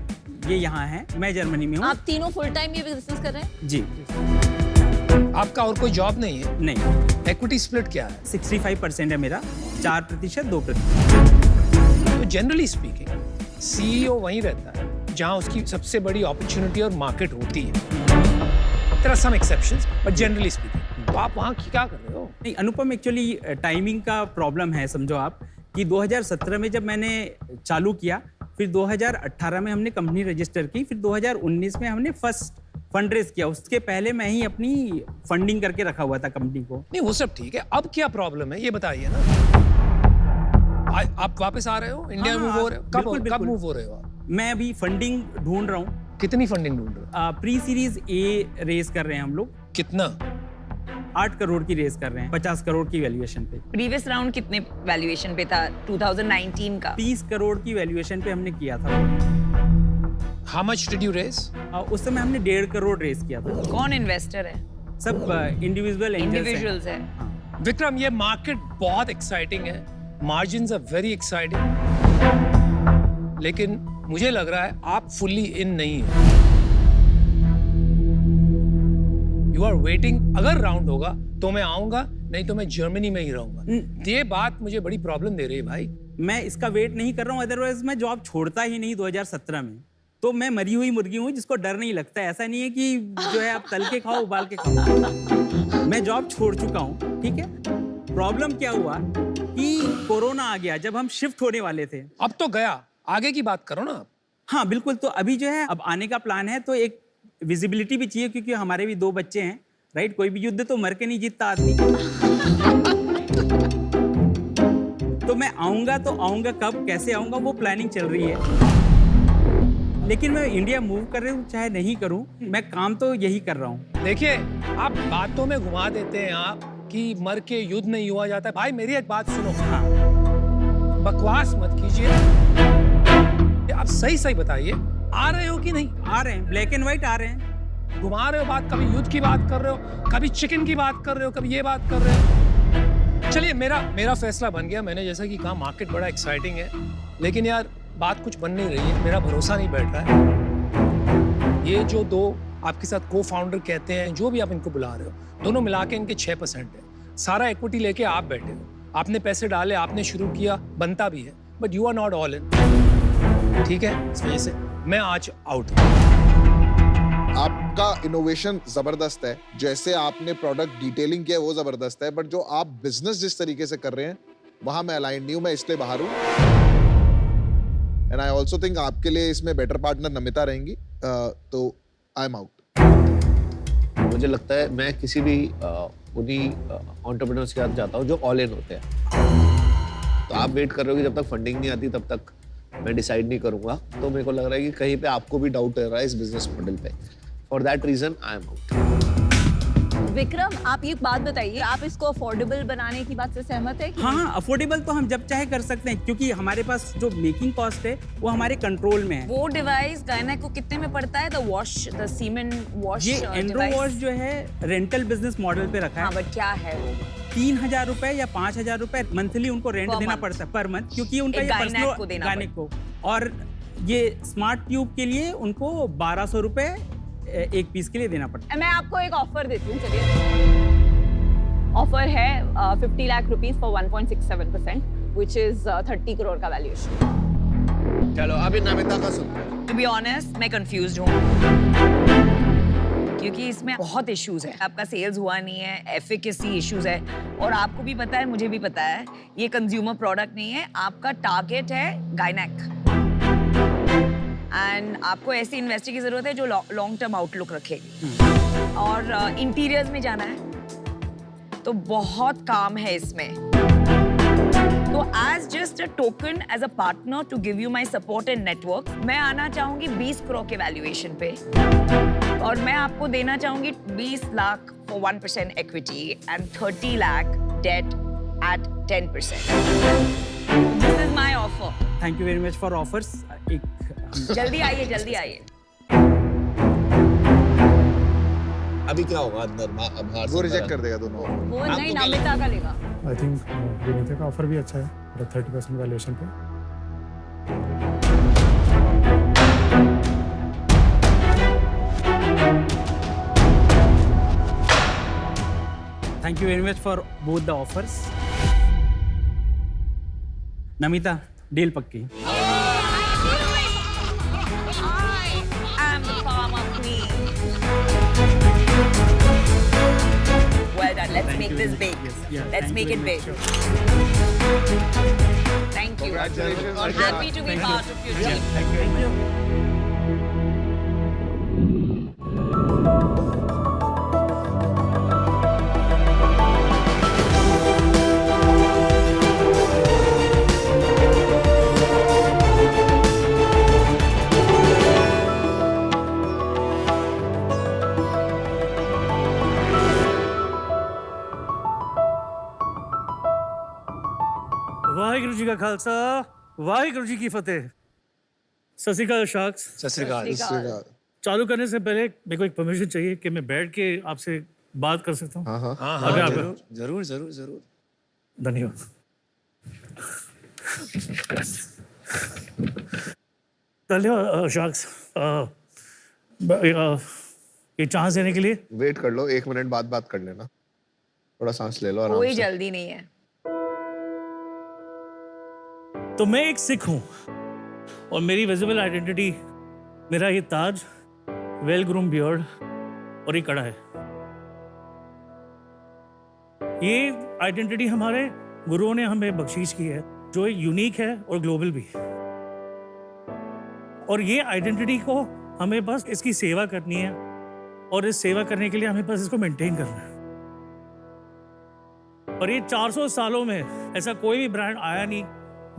ये यहाँ है, मैं जर्मनी में हूँ। आप तीनों फुल टाइम ये बिजनेस कर रहे हैं? जी आपका और कोई जॉब नहीं है? नहीं, इक्विटी स्प्लिट क्या है? 65% है मेरा, 4% 2%। तो जनरली स्पीकिंग CEO वहीं रहता है जहां उसकी सबसे बड़ी अपॉर्चुनिटी और मार्केट होती है। There are some exceptions, but generally speaking तो आप वहां क्या कर रहे हो? नहीं अनुपम, एक्चुअली टाइमिंग का प्रॉब्लम है। समझो आप कि 2017 में जब मैंने चालू किया, फिर 2018 में हमने कंपनी रजिस्टर की, फिर 2019 में हमने फर्स्ट फंड रेज किया। उसके पहले मैं ही अपनी फंडिंग करके रखा हुआ था कंपनी को। नहीं, वो सब ठीक है, अब क्या प्रॉब्लम है ये बताइए ना। आप वापस आ रहे हो इंडिया? हाँ, मूव हो रहे हो? बिल्कुल, कब बिल्कुल। मूव हो रहे हो आप? मैं अभी फंडिंग ढूंढ रहा हूँ। कितनी फंडिंग ढूंढ रहे हो? प्री सीरीज A रेज कर रहे हैं हम लोग। कितना? 8 करोड़ की रेज कर रहे हैं, 50 करोड़ की वैल्यूएशन पे। प्रीवियस राउंड कितने वैल्यूएशन पे था 2019 का? 30 करोड़ की वैल्यूएशन पे हमने किया था। How much did you raise? उस समय हमने 1.5 करोड़ रेज किया था। कौन इन्वेस्टर है? सब इंडिविजुअल इंडिविजुअल्स है। विक्रम, ये मार्केट बहुत एक्साइटिंग है, मार्जिन्स आर वेरी एक्साइटिंग, लेकिन मुझे लग रहा है आप फुल्ली इन नहीं हो। यू आर वेटिंग, अगर राउंड होगा तो मैं आऊंगा, नहीं तो मैं जर्मनी में ही रहूंगा। ये बात मुझे बड़ी प्रॉब्लम दे रही है भाई। मैं इसका वेट नहीं कर रहा हूँ, अदरवाइज मैं जॉब छोड़ता ही नहीं 2017 में। तो मैं मरी हुई मुर्गी हूँ जिसको डर नहीं लगता। ऐसा नहीं है कि जो है आप तल के खाओ, उबाल के खाओ। मैं जॉब छोड़ चुका हूँ, ठीक है। प्रॉब्लम क्या हुआ कि कोरोना आ गया जब हम शिफ्ट होने वाले थे। अब तो गया, आगे की बात करो ना आप। हाँ बिल्कुल, तो अभी जो है अब आने का प्लान है, तो एक विजिबिलिटी भी चाहिए, क्योंकि हमारे भी 2 बच्चे हैं, राइट। कोई भी युद्ध तो मर के नहीं जीतता आदमी। तो मैं आऊंगा, तो आऊंगा कब, कैसे आऊंगा, वो प्लानिंग चल रही है। लेकिन मैं इंडिया मूव कर रहा हूँ चाहे नहीं करूँ, मैं काम तो यही कर रहा हूँ। देखिए, आप बातों में घुमा देते हैं आप कि मर के युद्ध नहीं हुआ जाता है। भाई मेरी एक बात सुनो, हाँ, बकवास मत कीजिए। आप सही सही बताइए, आ रहे हो कि नहीं? आ रहे हैं, ब्लैक एंड व्हाइट आ रहे हैं। घुमा रहे हो बात, कभी युद्ध की बात कर रहे हो, कभी चिकन की बात कर रहे हो, कभी ये बात कर रहे हो। चलिए, मेरा फैसला बन गया। मैंने जैसा कि कहा, मार्केट बड़ा एक्साइटिंग है, लेकिन यार बात कुछ बन नहीं रही है। मेरा भरोसा नहीं बैठ रहा है। ये जो दो आपके साथ को फाउंडर कहते हैं, जो भी आप इनको बुला रहे हो, दोनों मिला के इनके 6% है। सारा इक्विटी लेके आप बैठे हो, आपने पैसे डाले, आपने शुरू किया, बनता भी है, but you are not all in. ठीक है, इस वजह से मैं आज आउट हूं। आपका इनोवेशन जबरदस्त है, जैसे आपने प्रोडक्ट डिटेलिंग किया है वो जबरदस्त है, बट जो आप बिजनेस जिस तरीके से कर रहे हैं वहां मैं अलाइन नहीं हूं, मैं इसलिए बाहर हूं। एंड आई ऑल्सो थिंक आपके लिए इसमें बेटर पार्टनर नमिता रहेंगी, तो आई एम आउट। मुझे लगता है मैं किसी भी उन्हीं एंटरप्रेन्योर्स के साथ जाता हूँ जो ऑल इन होते हैं। तो आप वेट कर रहे हो कि जब तक फंडिंग नहीं आती तब तक मैं डिसाइड नहीं करूंगा। तो मेरे को लग रहा है कि कहीं पे आपको भी डाउट हो रहा है इस बिजनेस मॉडल पे। For that reason I am out. Vikram, आप ये बात बताइए, आप इसको अफोर्डेबल बनाने की बात से सहमत है कि हाँ, अफोर्डेबल तो हम जब चाहे कर सकते हैं, क्योंकि हमारे पास जो मेकिंग कॉस्ट है वो हमारे कंट्रोल में है। वो डिवाइस गायना को कितने में पड़ता है? The wash, the cement wash ये एंड्रो वॉश जो है रेंटल बिजनेस मॉडल पे रखा है। हाँ, बट क्या है वो? 3,000 रुपए या 5,000 रुपए मंथली उनको रेंट Per देना month. पड़ता है पर मंथ, क्योंकि उनका एक ये गायनेक को देना गायनेक को। और ये स्मार्ट ट्यूब के लिए उनको 1,200 रुपए एक पीस के लिए देना पड़ता है। मैं आपको एक ऑफर देती हूँ। चलिए, ऑफर है 50 lakh rupees for 1.67%, which is 30 crore का वैल्यूएशन। चलो अभी नमिता का सुनते हैं। टू बी ऑनेस्ट, मैं कंफ्यूज्ड हूँ क्योंकि इसमें बहुत इश्यूज है। आपका सेल्स हुआ नहीं है, एफिकेसी इश्यूज है, और आपको भी पता है, मुझे भी पता है, ये कंज्यूमर प्रोडक्ट नहीं है। आपका टारगेट है गायनेक, एंड आपको ऐसी इन्वेस्टर की जरूरत है जो लॉन्ग टर्म आउटलुक रखेगी, और इंटीरियर्स में जाना है, तो बहुत काम है इसमें। तो as just a token, as a partner to give you my support and network, मैं आना चाहूंगी 20 करोड़ के वैल्यूएशन पे, और मैं आपको देना चाहूंगी 20 lakh for 1% equity and 30 lakh debt at 10%. This is my offer. Thank you very much for offers. जल्दी आइए, जल्दी आइए. अभी क्या होगा अंदर बाहर वो रिजेक्ट कर देगा दोनों। वो नहीं, नमिता का लेगा। आई थिंक विनीता का ऑफर भी अच्छा है 30% वैल्यूएशन पे। Thank you very much for both the offers. Namita, deal पक्की। I am the farmer queen. Well done. Let's make this big. Yeah, Let's thank make you it very big. much. Thank you. Congratulations. I'm happy to be part of your team. Thank you. Waheguru ji का खालसा, वाहिगुरु जी की फतेह। सत श्री अकाल शाक्स। सत श्री अकाल। चालू करने से पहले मेरे को एक परमिशन चाहिए कि मैं बैठ के आपसे बात कर सकता हूँ। हाँ हाँ हाँ अगर हाँ, आप- जरूर जरूर जरूर जरूर। धन्यवाद। धन्यवाद शाक्स, ये चांस देने के लिए। वेट कर लो, 1 मिनट बाद बात कर लेना, थोड़ा सांस ले लो आराम कोई से। जल्दी नहीं है. तो मैं एक सिख हूँ और मेरी विजिबल आइडेंटिटी मेरा ये ताज, वेल ग्रूम बियर्ड और ये कड़ा है। ये आइडेंटिटी हमारे गुरुओं ने हमें बख्शीश की है, जो यूनिक है और ग्लोबल भी। और ये आइडेंटिटी को हमें बस इसकी सेवा करनी है, और इस सेवा करने के लिए हमें बस इसको मेंटेन करना है। और ये 400 सालों में ऐसा कोई भी ब्रांड आया नहीं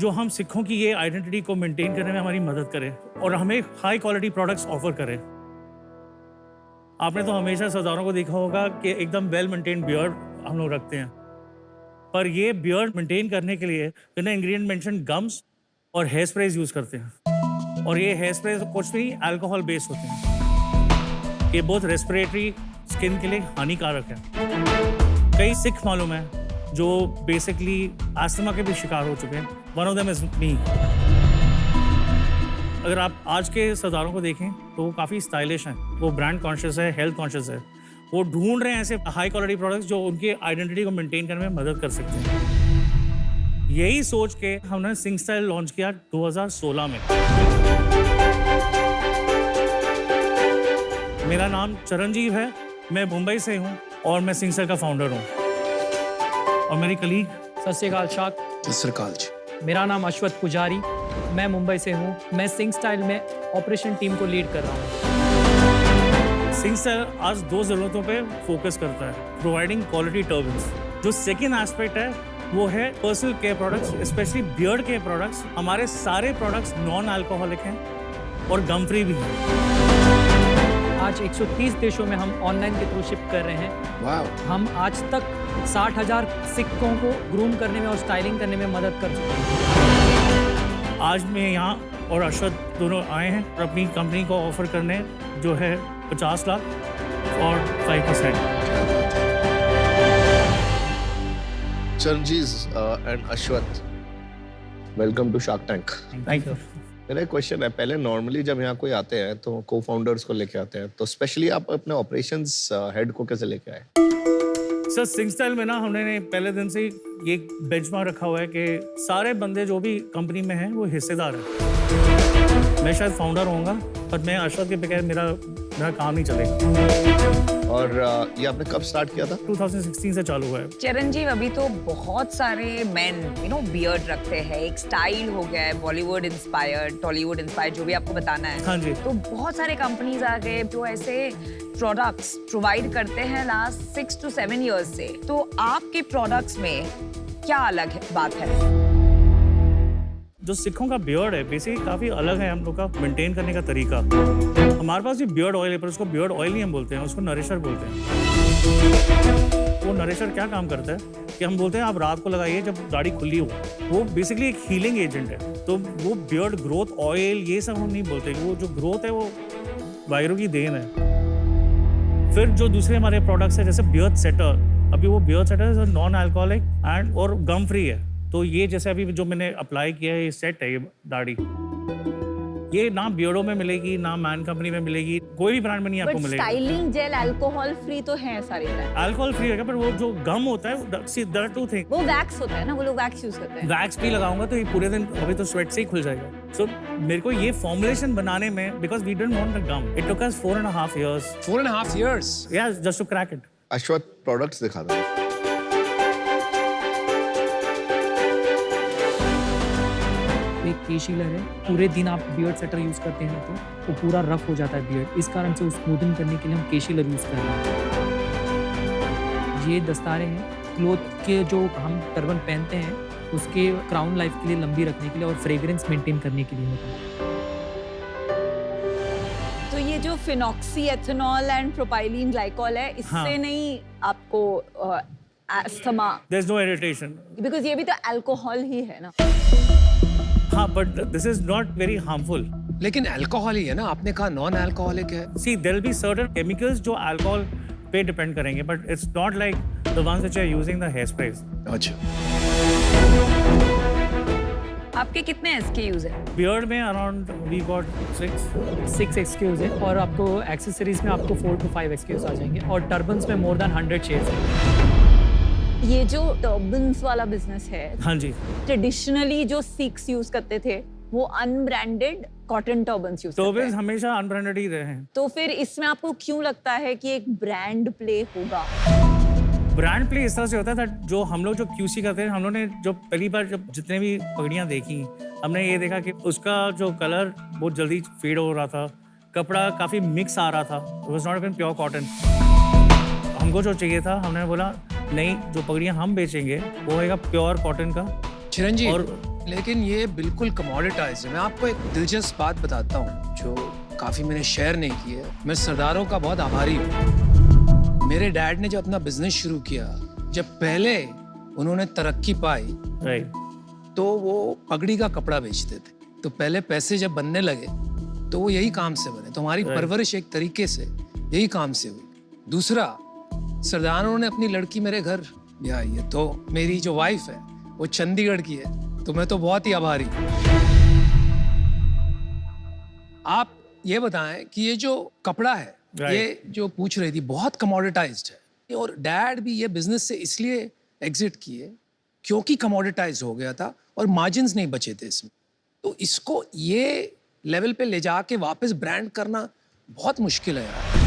जो हम सिखों की ये आइडेंटिटी को मेंटेन करने में हमारी मदद करे और हमें हाई क्वालिटी प्रोडक्ट्स ऑफर करे। आपने तो हमेशा सरदारों को देखा होगा कि एकदम वेल मेंटेन बियर्ड हम लोग रखते हैं, पर ये बियर्ड मेंटेन करने के लिए बिना इंग्रेडिएंट मेंशन गम्स और हेयर स्प्रेज यूज करते हैं, और ये हेयर स्प्रेज कुछ नहीं अल्कोहल बेस्ड होते हैं। ये बहुत रेस्पिरेटरी स्किन के लिए हानिकारक है। कई सिख मालूम है जो बेसिकली अस्थमा के भी शिकार हो चुके हैं। One of them is me. अगर आप आज के सरदारों को देखें तो वो काफ़ी स्टाइलिश हैं, वो ब्रांड कॉन्शियस है, हेल्थ कॉन्शियस है, वो ढूंढ रहे हैं ऐसे हाई क्वालिटी प्रोडक्ट्स जो उनकी आइडेंटिटी को मेंटेन करने में मदद कर सकते हैं। यही सोच के हमने सिंह स्टाइल लॉन्च किया 2016 में। मेरा नाम चरणजीव है, मैं मुंबई से हूँ और मैं सिंह स्टाइल का फाउंडर हूँ। और मेरी कलीग सत श्री अकाल शाक। सत श्री अकाल जी। मेरा नाम अश्वत पुजारी, मैं मुंबई से हूँ। मैं सिंह स्टाइल में ऑपरेशन टीम को लीड कर रहा हूँ। सिंह स्टाइल आज 2 ज़रूरतों पे फोकस करता है, प्रोवाइडिंग क्वालिटी टर्बन्स। जो सेकेंड एस्पेक्ट है वो है personal care products, specially beard care products. हमारे सारे प्रोडक्ट्स नॉन अल्कोहलिक हैं और गम फ्री भी हैं। आज 130 देशों में हम ऑनलाइन के थ्रू शिप कर रहे हैं। वाह। हम आज तक 60,000 सिक्कों को ग्रूम करने में और स्टाइलिंग करने में मदद कर चुके हैं। आज मैं यहाँ और अश्वत दोनों आए हैं और अपनी कंपनी को ऑफर करने जो है 50 लाख और 5%। Charanjeev and Ashwat, welcome to Shark Tank. Thank you. मेरा एक क्वेश्चन है, पहले नॉर्मली जब यहाँ कोई आते हैं तो को फाउंडर्स को लेके आते हैं, तो स्पेशली आप अपने ऑपरेशंस हेड को कैसे लेके आए? सर सिंह स्टाइल में ना हमने पहले दिन से ये बेंचमार्क रखा हुआ है कि सारे बंदे जो भी कंपनी में हैं वो हिस्सेदार हैं। मैं शायद फाउंडर होऊंगा पर मैं अश्वत के बगैर मेरा काम नहीं चलेगा। और ये आपने कब स्टार्ट किया था? 2016 से चालू हुआ है। चिरंजीव, अभी तो बहुत सारे मेन बियर्ड रखते हैं, एक स्टाइल हो गया है बॉलीवुड इंस्पायर्ड, टॉलीवुड इंस्पायर्ड, जो भी आपको बताना है। हाँ जी। तो बहुत सारे कंपनीज आ गए जो ऐसे प्रोडक्ट्स प्रोवाइड करते हैं लास्ट 6 to 7 years से। तो आपके प्रोडक्ट्स में क्या अलग बात है? जो सिखों का बियर्ड है बेसिकली काफ़ी अलग है हम लोग का मेंटेन करने का तरीका। हमारे पास भी बियर्ड ऑयल है पर उसको बियर्ड ऑयल नहीं हम बोलते हैं, उसको नरिशर बोलते हैं। वो नरिशर क्या काम करता है कि हम बोलते हैं आप रात को लगाइए जब दाढ़ी खुली हो। वो बेसिकली एक हीलिंग एजेंट है। तो वो बियर्ड ग्रोथ ऑयल ये सब हम नहीं बोलते, वो जो ग्रोथ है वो वायरस की देन है। फिर जो दूसरे हमारे प्रोडक्ट्स है जैसे बियर्ड सेटर, अभी वो beard setter non alcoholic and और गम फ्री है। तो ये जैसे अभी जो मैंने अप्लाई किया है ये सेट है, ये दाढ़ी, ये ना बियर्डो में मिलेगी ना मैन कंपनी में मिलेगी, कोई भी ब्रांड में नहीं आपको मिलेगा। स्टाइलिंग जेल अल्कोहल फ्री तो है सारे ब्रांड। अल्कोहल फ्री है पर वो जो गम होता है देयर आर 2 थिंग्स। वो वैक्स होता है ना, वो लोग वैक्स यूज करते हैं। वैक्स भी लगाऊंगा तो ये पूरे दिन अभी तो स्वेट से ही खुल जाएगा। सो मेरे को ये फॉर्मुलेशन बनाने में because we didn't want the gum, it took us 4.5 years। 4.5 years? Yeah, just to crack it। Ashwat products दिखा दो। एक केशिलर है, पूरे दिन आप बियर्ड सेटर यूज करते हैं तो वो पूरा रफ हो जाता है बियर्ड, इस कारण से उसको स्मूथिंग करने के लिए हम केशिलर यूज कर रहे हैं। ये दस्तारे हैं क्लोथ के जो हम टर्बन पहनते हैं उसके क्राउन लाइफ के लिए लंबी रखने के लिए और फ्रेग्रेंस मेंटेन करने के लिए होता है। तो ये जो phenoxy ethanol and propylene glycol है, इससे हाँ। नहीं आपको asthma? There's no irritation। Because ये भी तो अल्कोहल ही है ना। हाँ, but this is not very harmful। लेकिन अल्कोहल ही है ना, आपने कहा नॉन अल्कोहलिक है। See, there will be certain chemicals जो अल्कोहल पे डिपेंड करेंगे, but it's not like the ones which are using the hairsprays। अच्छा। आपके कितने SKUs हैं? बियर्ड में अराउंड वी गॉट 6 SKUs है और आपको एक्सेसरीज में आपको 4 to 5 SKUs आ जाएंगे और टर्बन्स में मोर देन 100 शेड्स हैं। ये जो टर्बन्स वाला बिजनेस है, हाँ जी, ट्रेडिशनली जो सिख्स यूज करते थे वो अनब्रांडेड कॉटन टर्बन्स यूज करते टर्बन्स हैं। हमेशा अनब्रांडेड ही रहे हैं। तो फिर इसमें आपको क्यों लगता है कि एक ब्रांड प्ले होगा? ब्रांड प्ले इस तरह से होता था, जो हम लोग जो QC करते हैं, हम लोग ने जो पहली बार जब जितने भी पगड़ियाँ देखी हमने ये देखा कि उसका जो कलर बहुत जल्दी फेड हो रहा था, कपड़ा काफ़ी मिक्स आ रहा था, it was not even pure cotton. हमको जो चाहिए था, हमने बोला नहीं, जो पगड़ियाँ हम बेचेंगे वो होगा प्योर कॉटन का। चिरंजीव, और लेकिन ये बिल्कुल कमोडिटाइज है। मैं आपको एक दिलचस्प बात बताता हूँ जो काफी मैंने शेयर नहीं की है। मैं सरदारों का बहुत आभारी हूँ। मेरे डैड ने जब अपना बिजनेस शुरू किया, जब पहले उन्होंने तरक्की पाई, राइट, तो वो पगड़ी का कपड़ा बेचते थे। तो पहले पैसे जब बनने लगे तो वो यही काम से बने। तो हमारी परवरिश एक तरीके से यही काम से हुई। दूसरा, सरदारों ने अपनी लड़की मेरे घर ब्याई है, तो मेरी जो वाइफ है वो चंडीगढ़ की है, तो मैं तो बहुत ही आभारी हूँ। आप ये बताएं कि ये जो कपड़ा है, ये जो पूछ रही थी, बहुत कमोडिटाइज्ड है। और डैड भी ये बिजनेस से इसलिए एग्जिट किए क्योंकि कमोडिटाइज हो गया था और मार्जिन्स नहीं बचे थे इसमें। तो इसको ये लेवल पे ले जाके वापस ब्रांड करना बहुत मुश्किल है यार।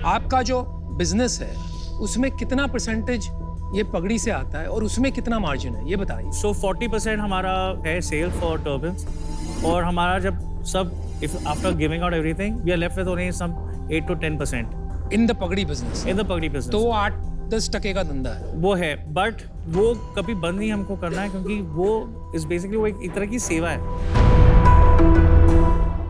आपका जो बिजनेस है उसमें कितना परसेंटेज ये पगड़ी से आता है और उसमें कितना मार्जिन है, ये बताइए। सो 40% हमारा है सेल फॉर टर्बन्स, और हमारा जब सब if after giving out everything we are left with only some 8 to 10% in the pagdi business. In the pagdi business. तो वो 8-10% का धंधा है। वो है, बट वो कभी बंद नहीं हमको करना है, क्योंकि वो इज बेसिकली वो एक तरह की सेवा है।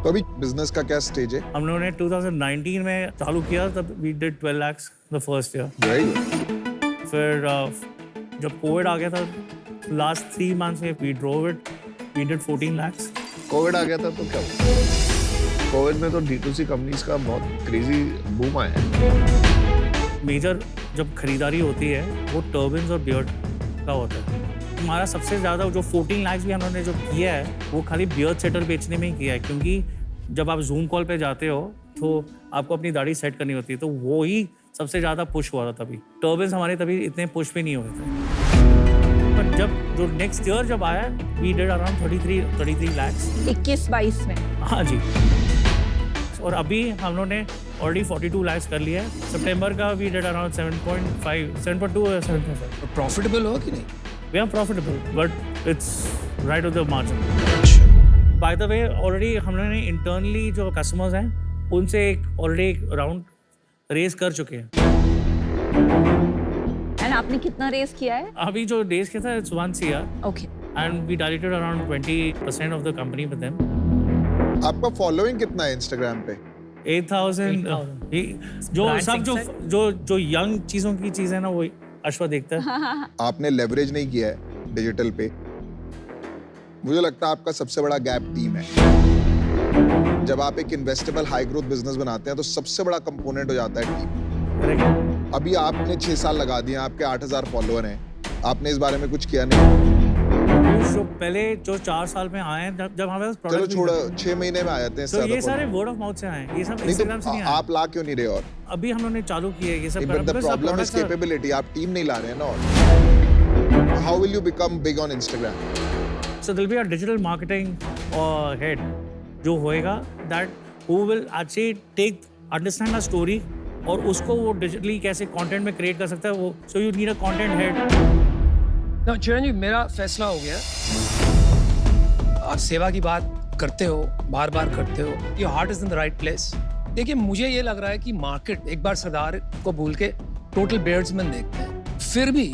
तो अभी बिजनेस का क्या स्टेज है? हम लोगों ने 2019 में चालू किया, तब we did 12 lakhs the first year. फिर जब कोविड आ गया था, लास्ट 3 months में we drove it, we did 14 lakhs। Covid आ गया था तो क्या हुआ? कोविड में तो D2C कंपनीज का बहुत क्रेजी बूम आया है। मेजर जब खरीदारी होती है वो टर्बन्स और बियर्ड का होता है। हमारा सबसे ज़्यादा जो 14 lakhs भी हमने जो किया है वो खाली बियर्ड सेटर बेचने में ही किया है, क्योंकि जब आप जूम कॉल पे जाते हो तो आपको अपनी दाढ़ी सेट करनी होती है, तो वो ही सबसे ज़्यादा पुश हुआ था तभी। टर्बन्स हमारे तभी इतने पुश भी नहीं हुए थे। पर जब जो नेक्स्ट ईयर जब आया, वी डिड अराउंड 33 lakhs 21-22 में। हाँ जी। और अभी हम लोगों ने ऑलरेडी 42 lakhs कर लिया है। सितंबर का we did around 7.5, 7.2 or 7.5। Profitable हो कि नहीं? We are profitable, but it's right with the margin. By the way, already हमने internally जो customers हैं, उनसे already एक राउंड रेस कर चुके हैं। एंड आपने कितना रेस किया है? अभी जो रेस किया था, it's 1 CR, okay. and we diluted around 20% of the company with them. आपका फॉलोइंग कितना है इंस्टाग्राम पे? 8,000। जो सब जो यंग चीज़ों की चीज़ है ना, वो अश्वा देखता है। आपने लेवरेज नहीं किया है डिजिटल पे। मुझे लगता है आपका सबसे बड़ा गैप टीम है। जब आप एक इन्वेस्टेबल हाई ग्रोथ बिजनेस बनाते हैं तो सबसे बड़ा कंपोनेंट हो जाता है टीम। अभी आपने 6 साल लगा दिए, आपके 8,000 फॉलोअर हैं, आपने इस बारे में कुछ किया नहीं? जो पहले जो 4 साल में आए हैं, जब हमारे पास चलो प्रोडक्ट छोड़ो, 6 महीने में आ जाते हैं। तो ये सारे वर्ड ऑफ माउथ से आए हैं, ये सब नहीं इंस्टाग्राम से तो नहीं आए। आप ला क्यों नहीं रहे? और अभी हम लोगों ने चालू किया है ये सब but the because our problem is products are- capability. आप टीम नहीं ला रहे हैं ना। और how will you become big on Instagram? So there'll be a digital marketing head जो होएगा that who will actually understand a story और उसको वो digitally कैसे content में create कर सकता है वो। So you need a content head। ना चिरंजीव, मेरा फैसला हो गया। आप सेवा की बात करते हो, बार बार करते हो, your heart is in the right place. देखिए, मुझे ये लग रहा है कि मार्केट, एक बार सरदार को भूल के टोटल बेयर्ड्समैन देखते हैं, फिर भी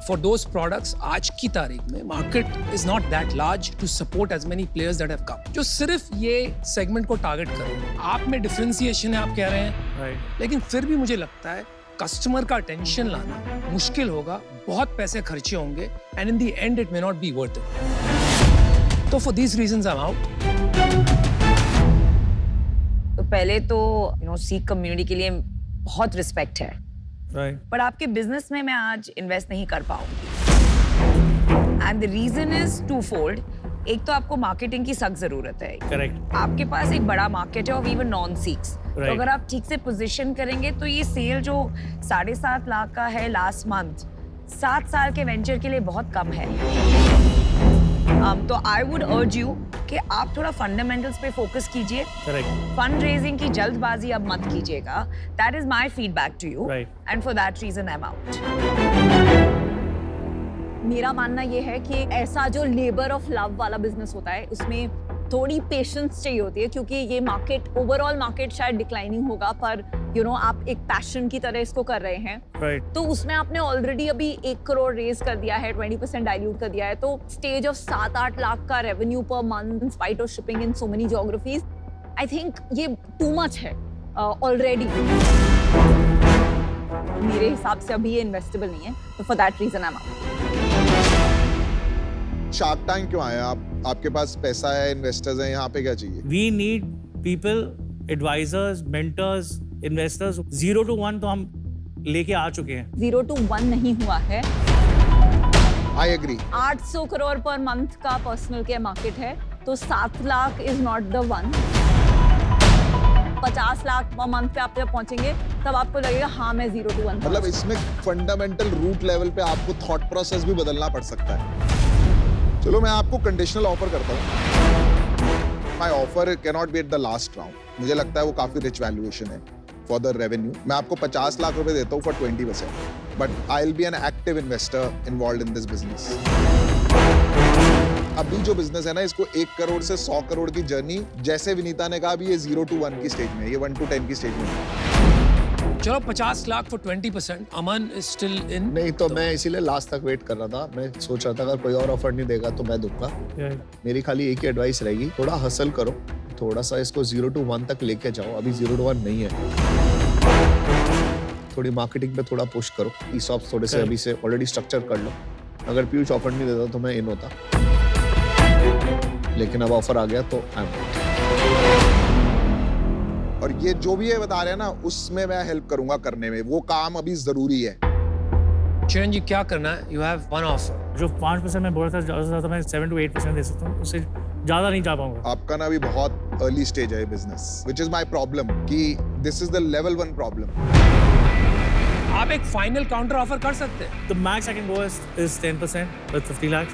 फॉर दोज प्रोडक्ट्स आज की तारीख में market is not that large to support as many players that have come, जो सिर्फ ये सेगमेंट को टारगेट करें। आप में डिफरेंशिएशन है, आप कह रहे हैं, लेकिन फिर भी मुझे लगता है कस्टमर का अटेंशन लाना मुश्किल होगा, बहुत पैसे खर्चे होंगे, and in the end it may not be worth it. तो for these reasons I am out. तो पहले तो सीख कम्युनिटी के लिए बहुत रिस्पेक्ट है, पर आपके बिजनेस में मैं आज इन्वेस्ट नहीं कर पाऊंगी। And the reason is twofold. एक तो आपको मार्केटिंग की सख्त जरूरत है। करेक्ट। आपके पास एक बड़ा मार्केट है और इवन नॉन सीक्स। तो अगर आप ठीक से पोजीशन करेंगे तो ये सेल जो 7.5 लाख का है लास्ट मंथ, 7 साल के वेंचर के लिए बहुत कम है। तो आई वुड अर्ज यू कि आप थोड़ा फंडामेंटल्स पे फोकस कीजिए। फंड रेजिंग की जल्दबाजी अब मत कीजिएगा। That is my feedback to you, and for that reason I am out. मेरा मानना ये है कि ऐसा जो लेबर ऑफ लव वाला बिजनेस होता है उसमें थोड़ी पेशेंस चाहिए होती है, क्योंकि ये मार्केट, ओवरऑल मार्केट शायद डिक्लाइनिंग होगा, पर आप एक पैशन की तरह इसको कर रहे हैं, राइट तो उसमें आपने ऑलरेडी अभी 1 करोड़ रेज कर दिया है, 20% डाइल्यूट कर दिया है, तो स्टेज ऑफ 7-8 लाख का revenue per month in spite of shipping in so many geographies, I think ये टू मच है ऑलरेडी। मेरे हिसाब से अभी ये इन्वेस्टेबल नहीं है, तो for that reason I am out. Shark Tank क्यों आए आप? आपके पास पैसा है, इन्वेस्टर्स हैं, यहाँ पे क्या चाहिए? We need people, advisers, mentors, investors. 0 to 1 तो हम लेके आ चुके हैं। 0 to 1 नहीं हुआ है। I agree. 800 crore per month का पर्सनल केयर मार्केट है, तो 7 lakh is not the one. 50 lakh per month पे आप जब पहुंचेंगे तब आपको लगेगा हाँ मैं 0 to 1। मतलब इसमें फंडामेंटल रूट लेवल पे आपको थॉट प्रोसेस भी बदलना पड़ सकता है। चलो मैं आपको कंडीशनल ऑफर करता हूँ। My offer can not be at the last round. मुझे लगता है वो काफी रिच वैल्यूएशन है फॉर द रेवेन्यू। मैं आपको 50 लाख रुपए देता हूँ for 20%, but I will be an active investor involve in this business. अभी जो बिजनेस है ना, इसको 1 करोड़ से 100 करोड़ की जर्नी, जैसे विनीता ने कहा, अभी ये 0 to 1 की स्टेज में है, ये 1 to 10 की स्टेज में है। चलो 50 lakh for 20%। Aman is still in. नहीं तो मैं इसीलिए लास्ट तक वेट कर रहा था। मैं सोच रहा था अगर कोई और ऑफर नहीं देगा तो मैं दूंगा। मेरी खाली एक ही एडवाइस रहेगी, थोड़ा हसल करो, थोड़ा सा इसको 0 to 1 तक लेके जाओ। अभी 0 to 1 नहीं है। थोड़ी मार्केटिंग पे थोड़ा पुश करो, ESOPs थोड़े से अभी से ऑलरेडी स्ट्रक्चर कर लो। अगर पीयूष ऑफर नहीं देता तो मैं इन होता, लेकिन अब ऑफर आ गया तो आई एम। और ये जो भी ये बता रहे हैं ना, उसमें मैं हेल्प करूंगा करने में। वो काम अभी जरूरी है। चिरंजीव क्या करना है? You have one offer. जो 5% मैं बोल रहा था, ज़्यादा से ज़्यादा मैं 7 to 8% दे सकता हूँ, उससे ज़्यादा नहीं जा पाऊंगा। आपका ना अभी बहुत अर्ली स्टेज है business, which is my problem, कि this is the level 1 problem. आप एक फाइनल काउंटर ऑफर कर सकते हैं। The max I can go is 10% with 50 lakhs.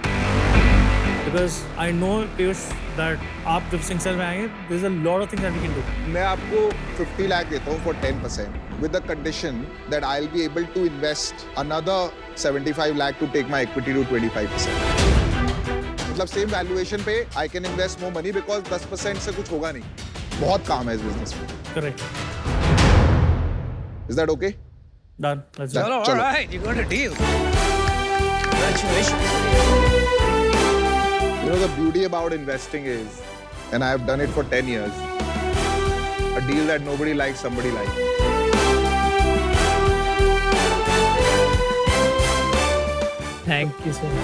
Because I know, Piyush, that आप जब सिंगसेल में आएंगे, there's a lot of things that we can do. मैं आपको 50 लाख देता हूँ for 10% with the condition that I'll be able to invest another 75 lakh to take my equity to 25%. मतलब सेम वैल्यूएशन पे I can invest more money because 10% से कुछ होगा नहीं। बहुत काम है इस बिजनेस में। Correct. Is that okay? Done. Let's do it. चलो, चलो। alright, you got a deal. Congratulations. You know, the beauty about investing is, and I have done it for 10 years, a deal that nobody likes, somebody likes. Thank you so much.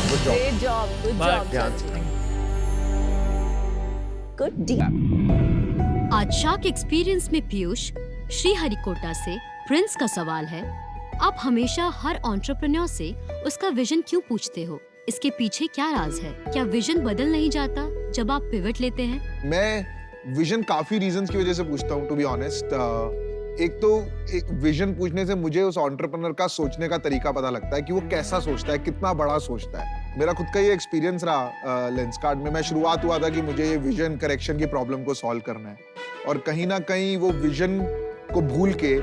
Good job. Great job, good Bye. job. ध्यान से। Good deal. आज शार्क एक्सपीरियंस में पीयूष श्रीहरिकोटा से प्रिंस का सवाल है, आप हमेशा हर एंटरप्रेन्योर से उसका विजन क्यों पूछते हो? इसके पीछे क्या राज है? क्या विजन बदल नहीं जाता जब आप पिवट लेते हैं? मैं विजन काफी रीजंस की वजह से पूछता हूँ, टू बी ऑनेस्ट। एक तो एक विजन पूछने से मुझे उस एंटरप्रेन्योर का सोचने का तरीका पता लगता है कि वो कैसा सोचता है, कितना बड़ा सोचता है। मेरा खुद का ये एक्सपीरियंस रहा लेंसकार्ट में। मैं शुरुआत हुआ था कि मुझे ये विजन करेक्शन की प्रॉब्लम को सॉल्व करना है, और कहीं ना कहीं वो विजन को भूल के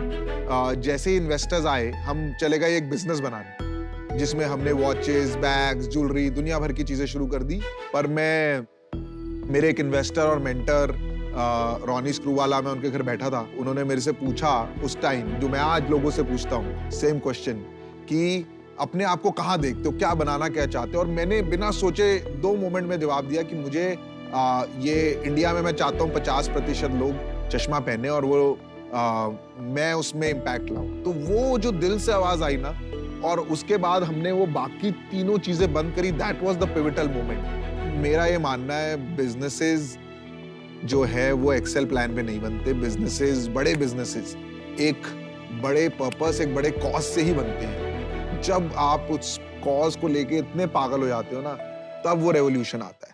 जैसे ही इन्वेस्टर्स आए, हम चले गए एक बिजनेस बनाने, जिसमें हमने वॉचेस, बैग्स, ज्वेलरी, दुनिया भर की चीजें शुरू कर दी। पर मेरे एक इन्वेस्टर और मेंटर रॉनी स्क्रूवाला, मैं उनके घर बैठा था, उन्होंने मेरे से पूछा उस टाइम, जो मैं आज लोगों से पूछता हूँ, सेम क्वेश्चन, कि अपने आप को कहाँ देखते हो, क्या बनाना क्या चाहते हो? और मैंने बिना सोचे 2 मोमेंट में जवाब दिया कि मुझे ये इंडिया में मैं चाहता हूँ 50% लोग चश्मा पहने और वो मैं उसमें इम्पैक्ट लाऊं। तो वो जो दिल से आवाज आई ना, और उसके बाद हमने वो बाकी तीनों चीजें बंद करी, that was the pivotal moment. मेरा ये मानना है, बिजनेसेस जो है वो एक्सेल प्लान पे नहीं बनते। बिजनेसेस, बड़े बिजनेसेस एक बड़े पर्पस, एक बड़े कॉज से ही बनते हैं। जब आप उस कॉज को लेके इतने पागल हो जाते हो ना, तब वो रेवोल्यूशन आता है।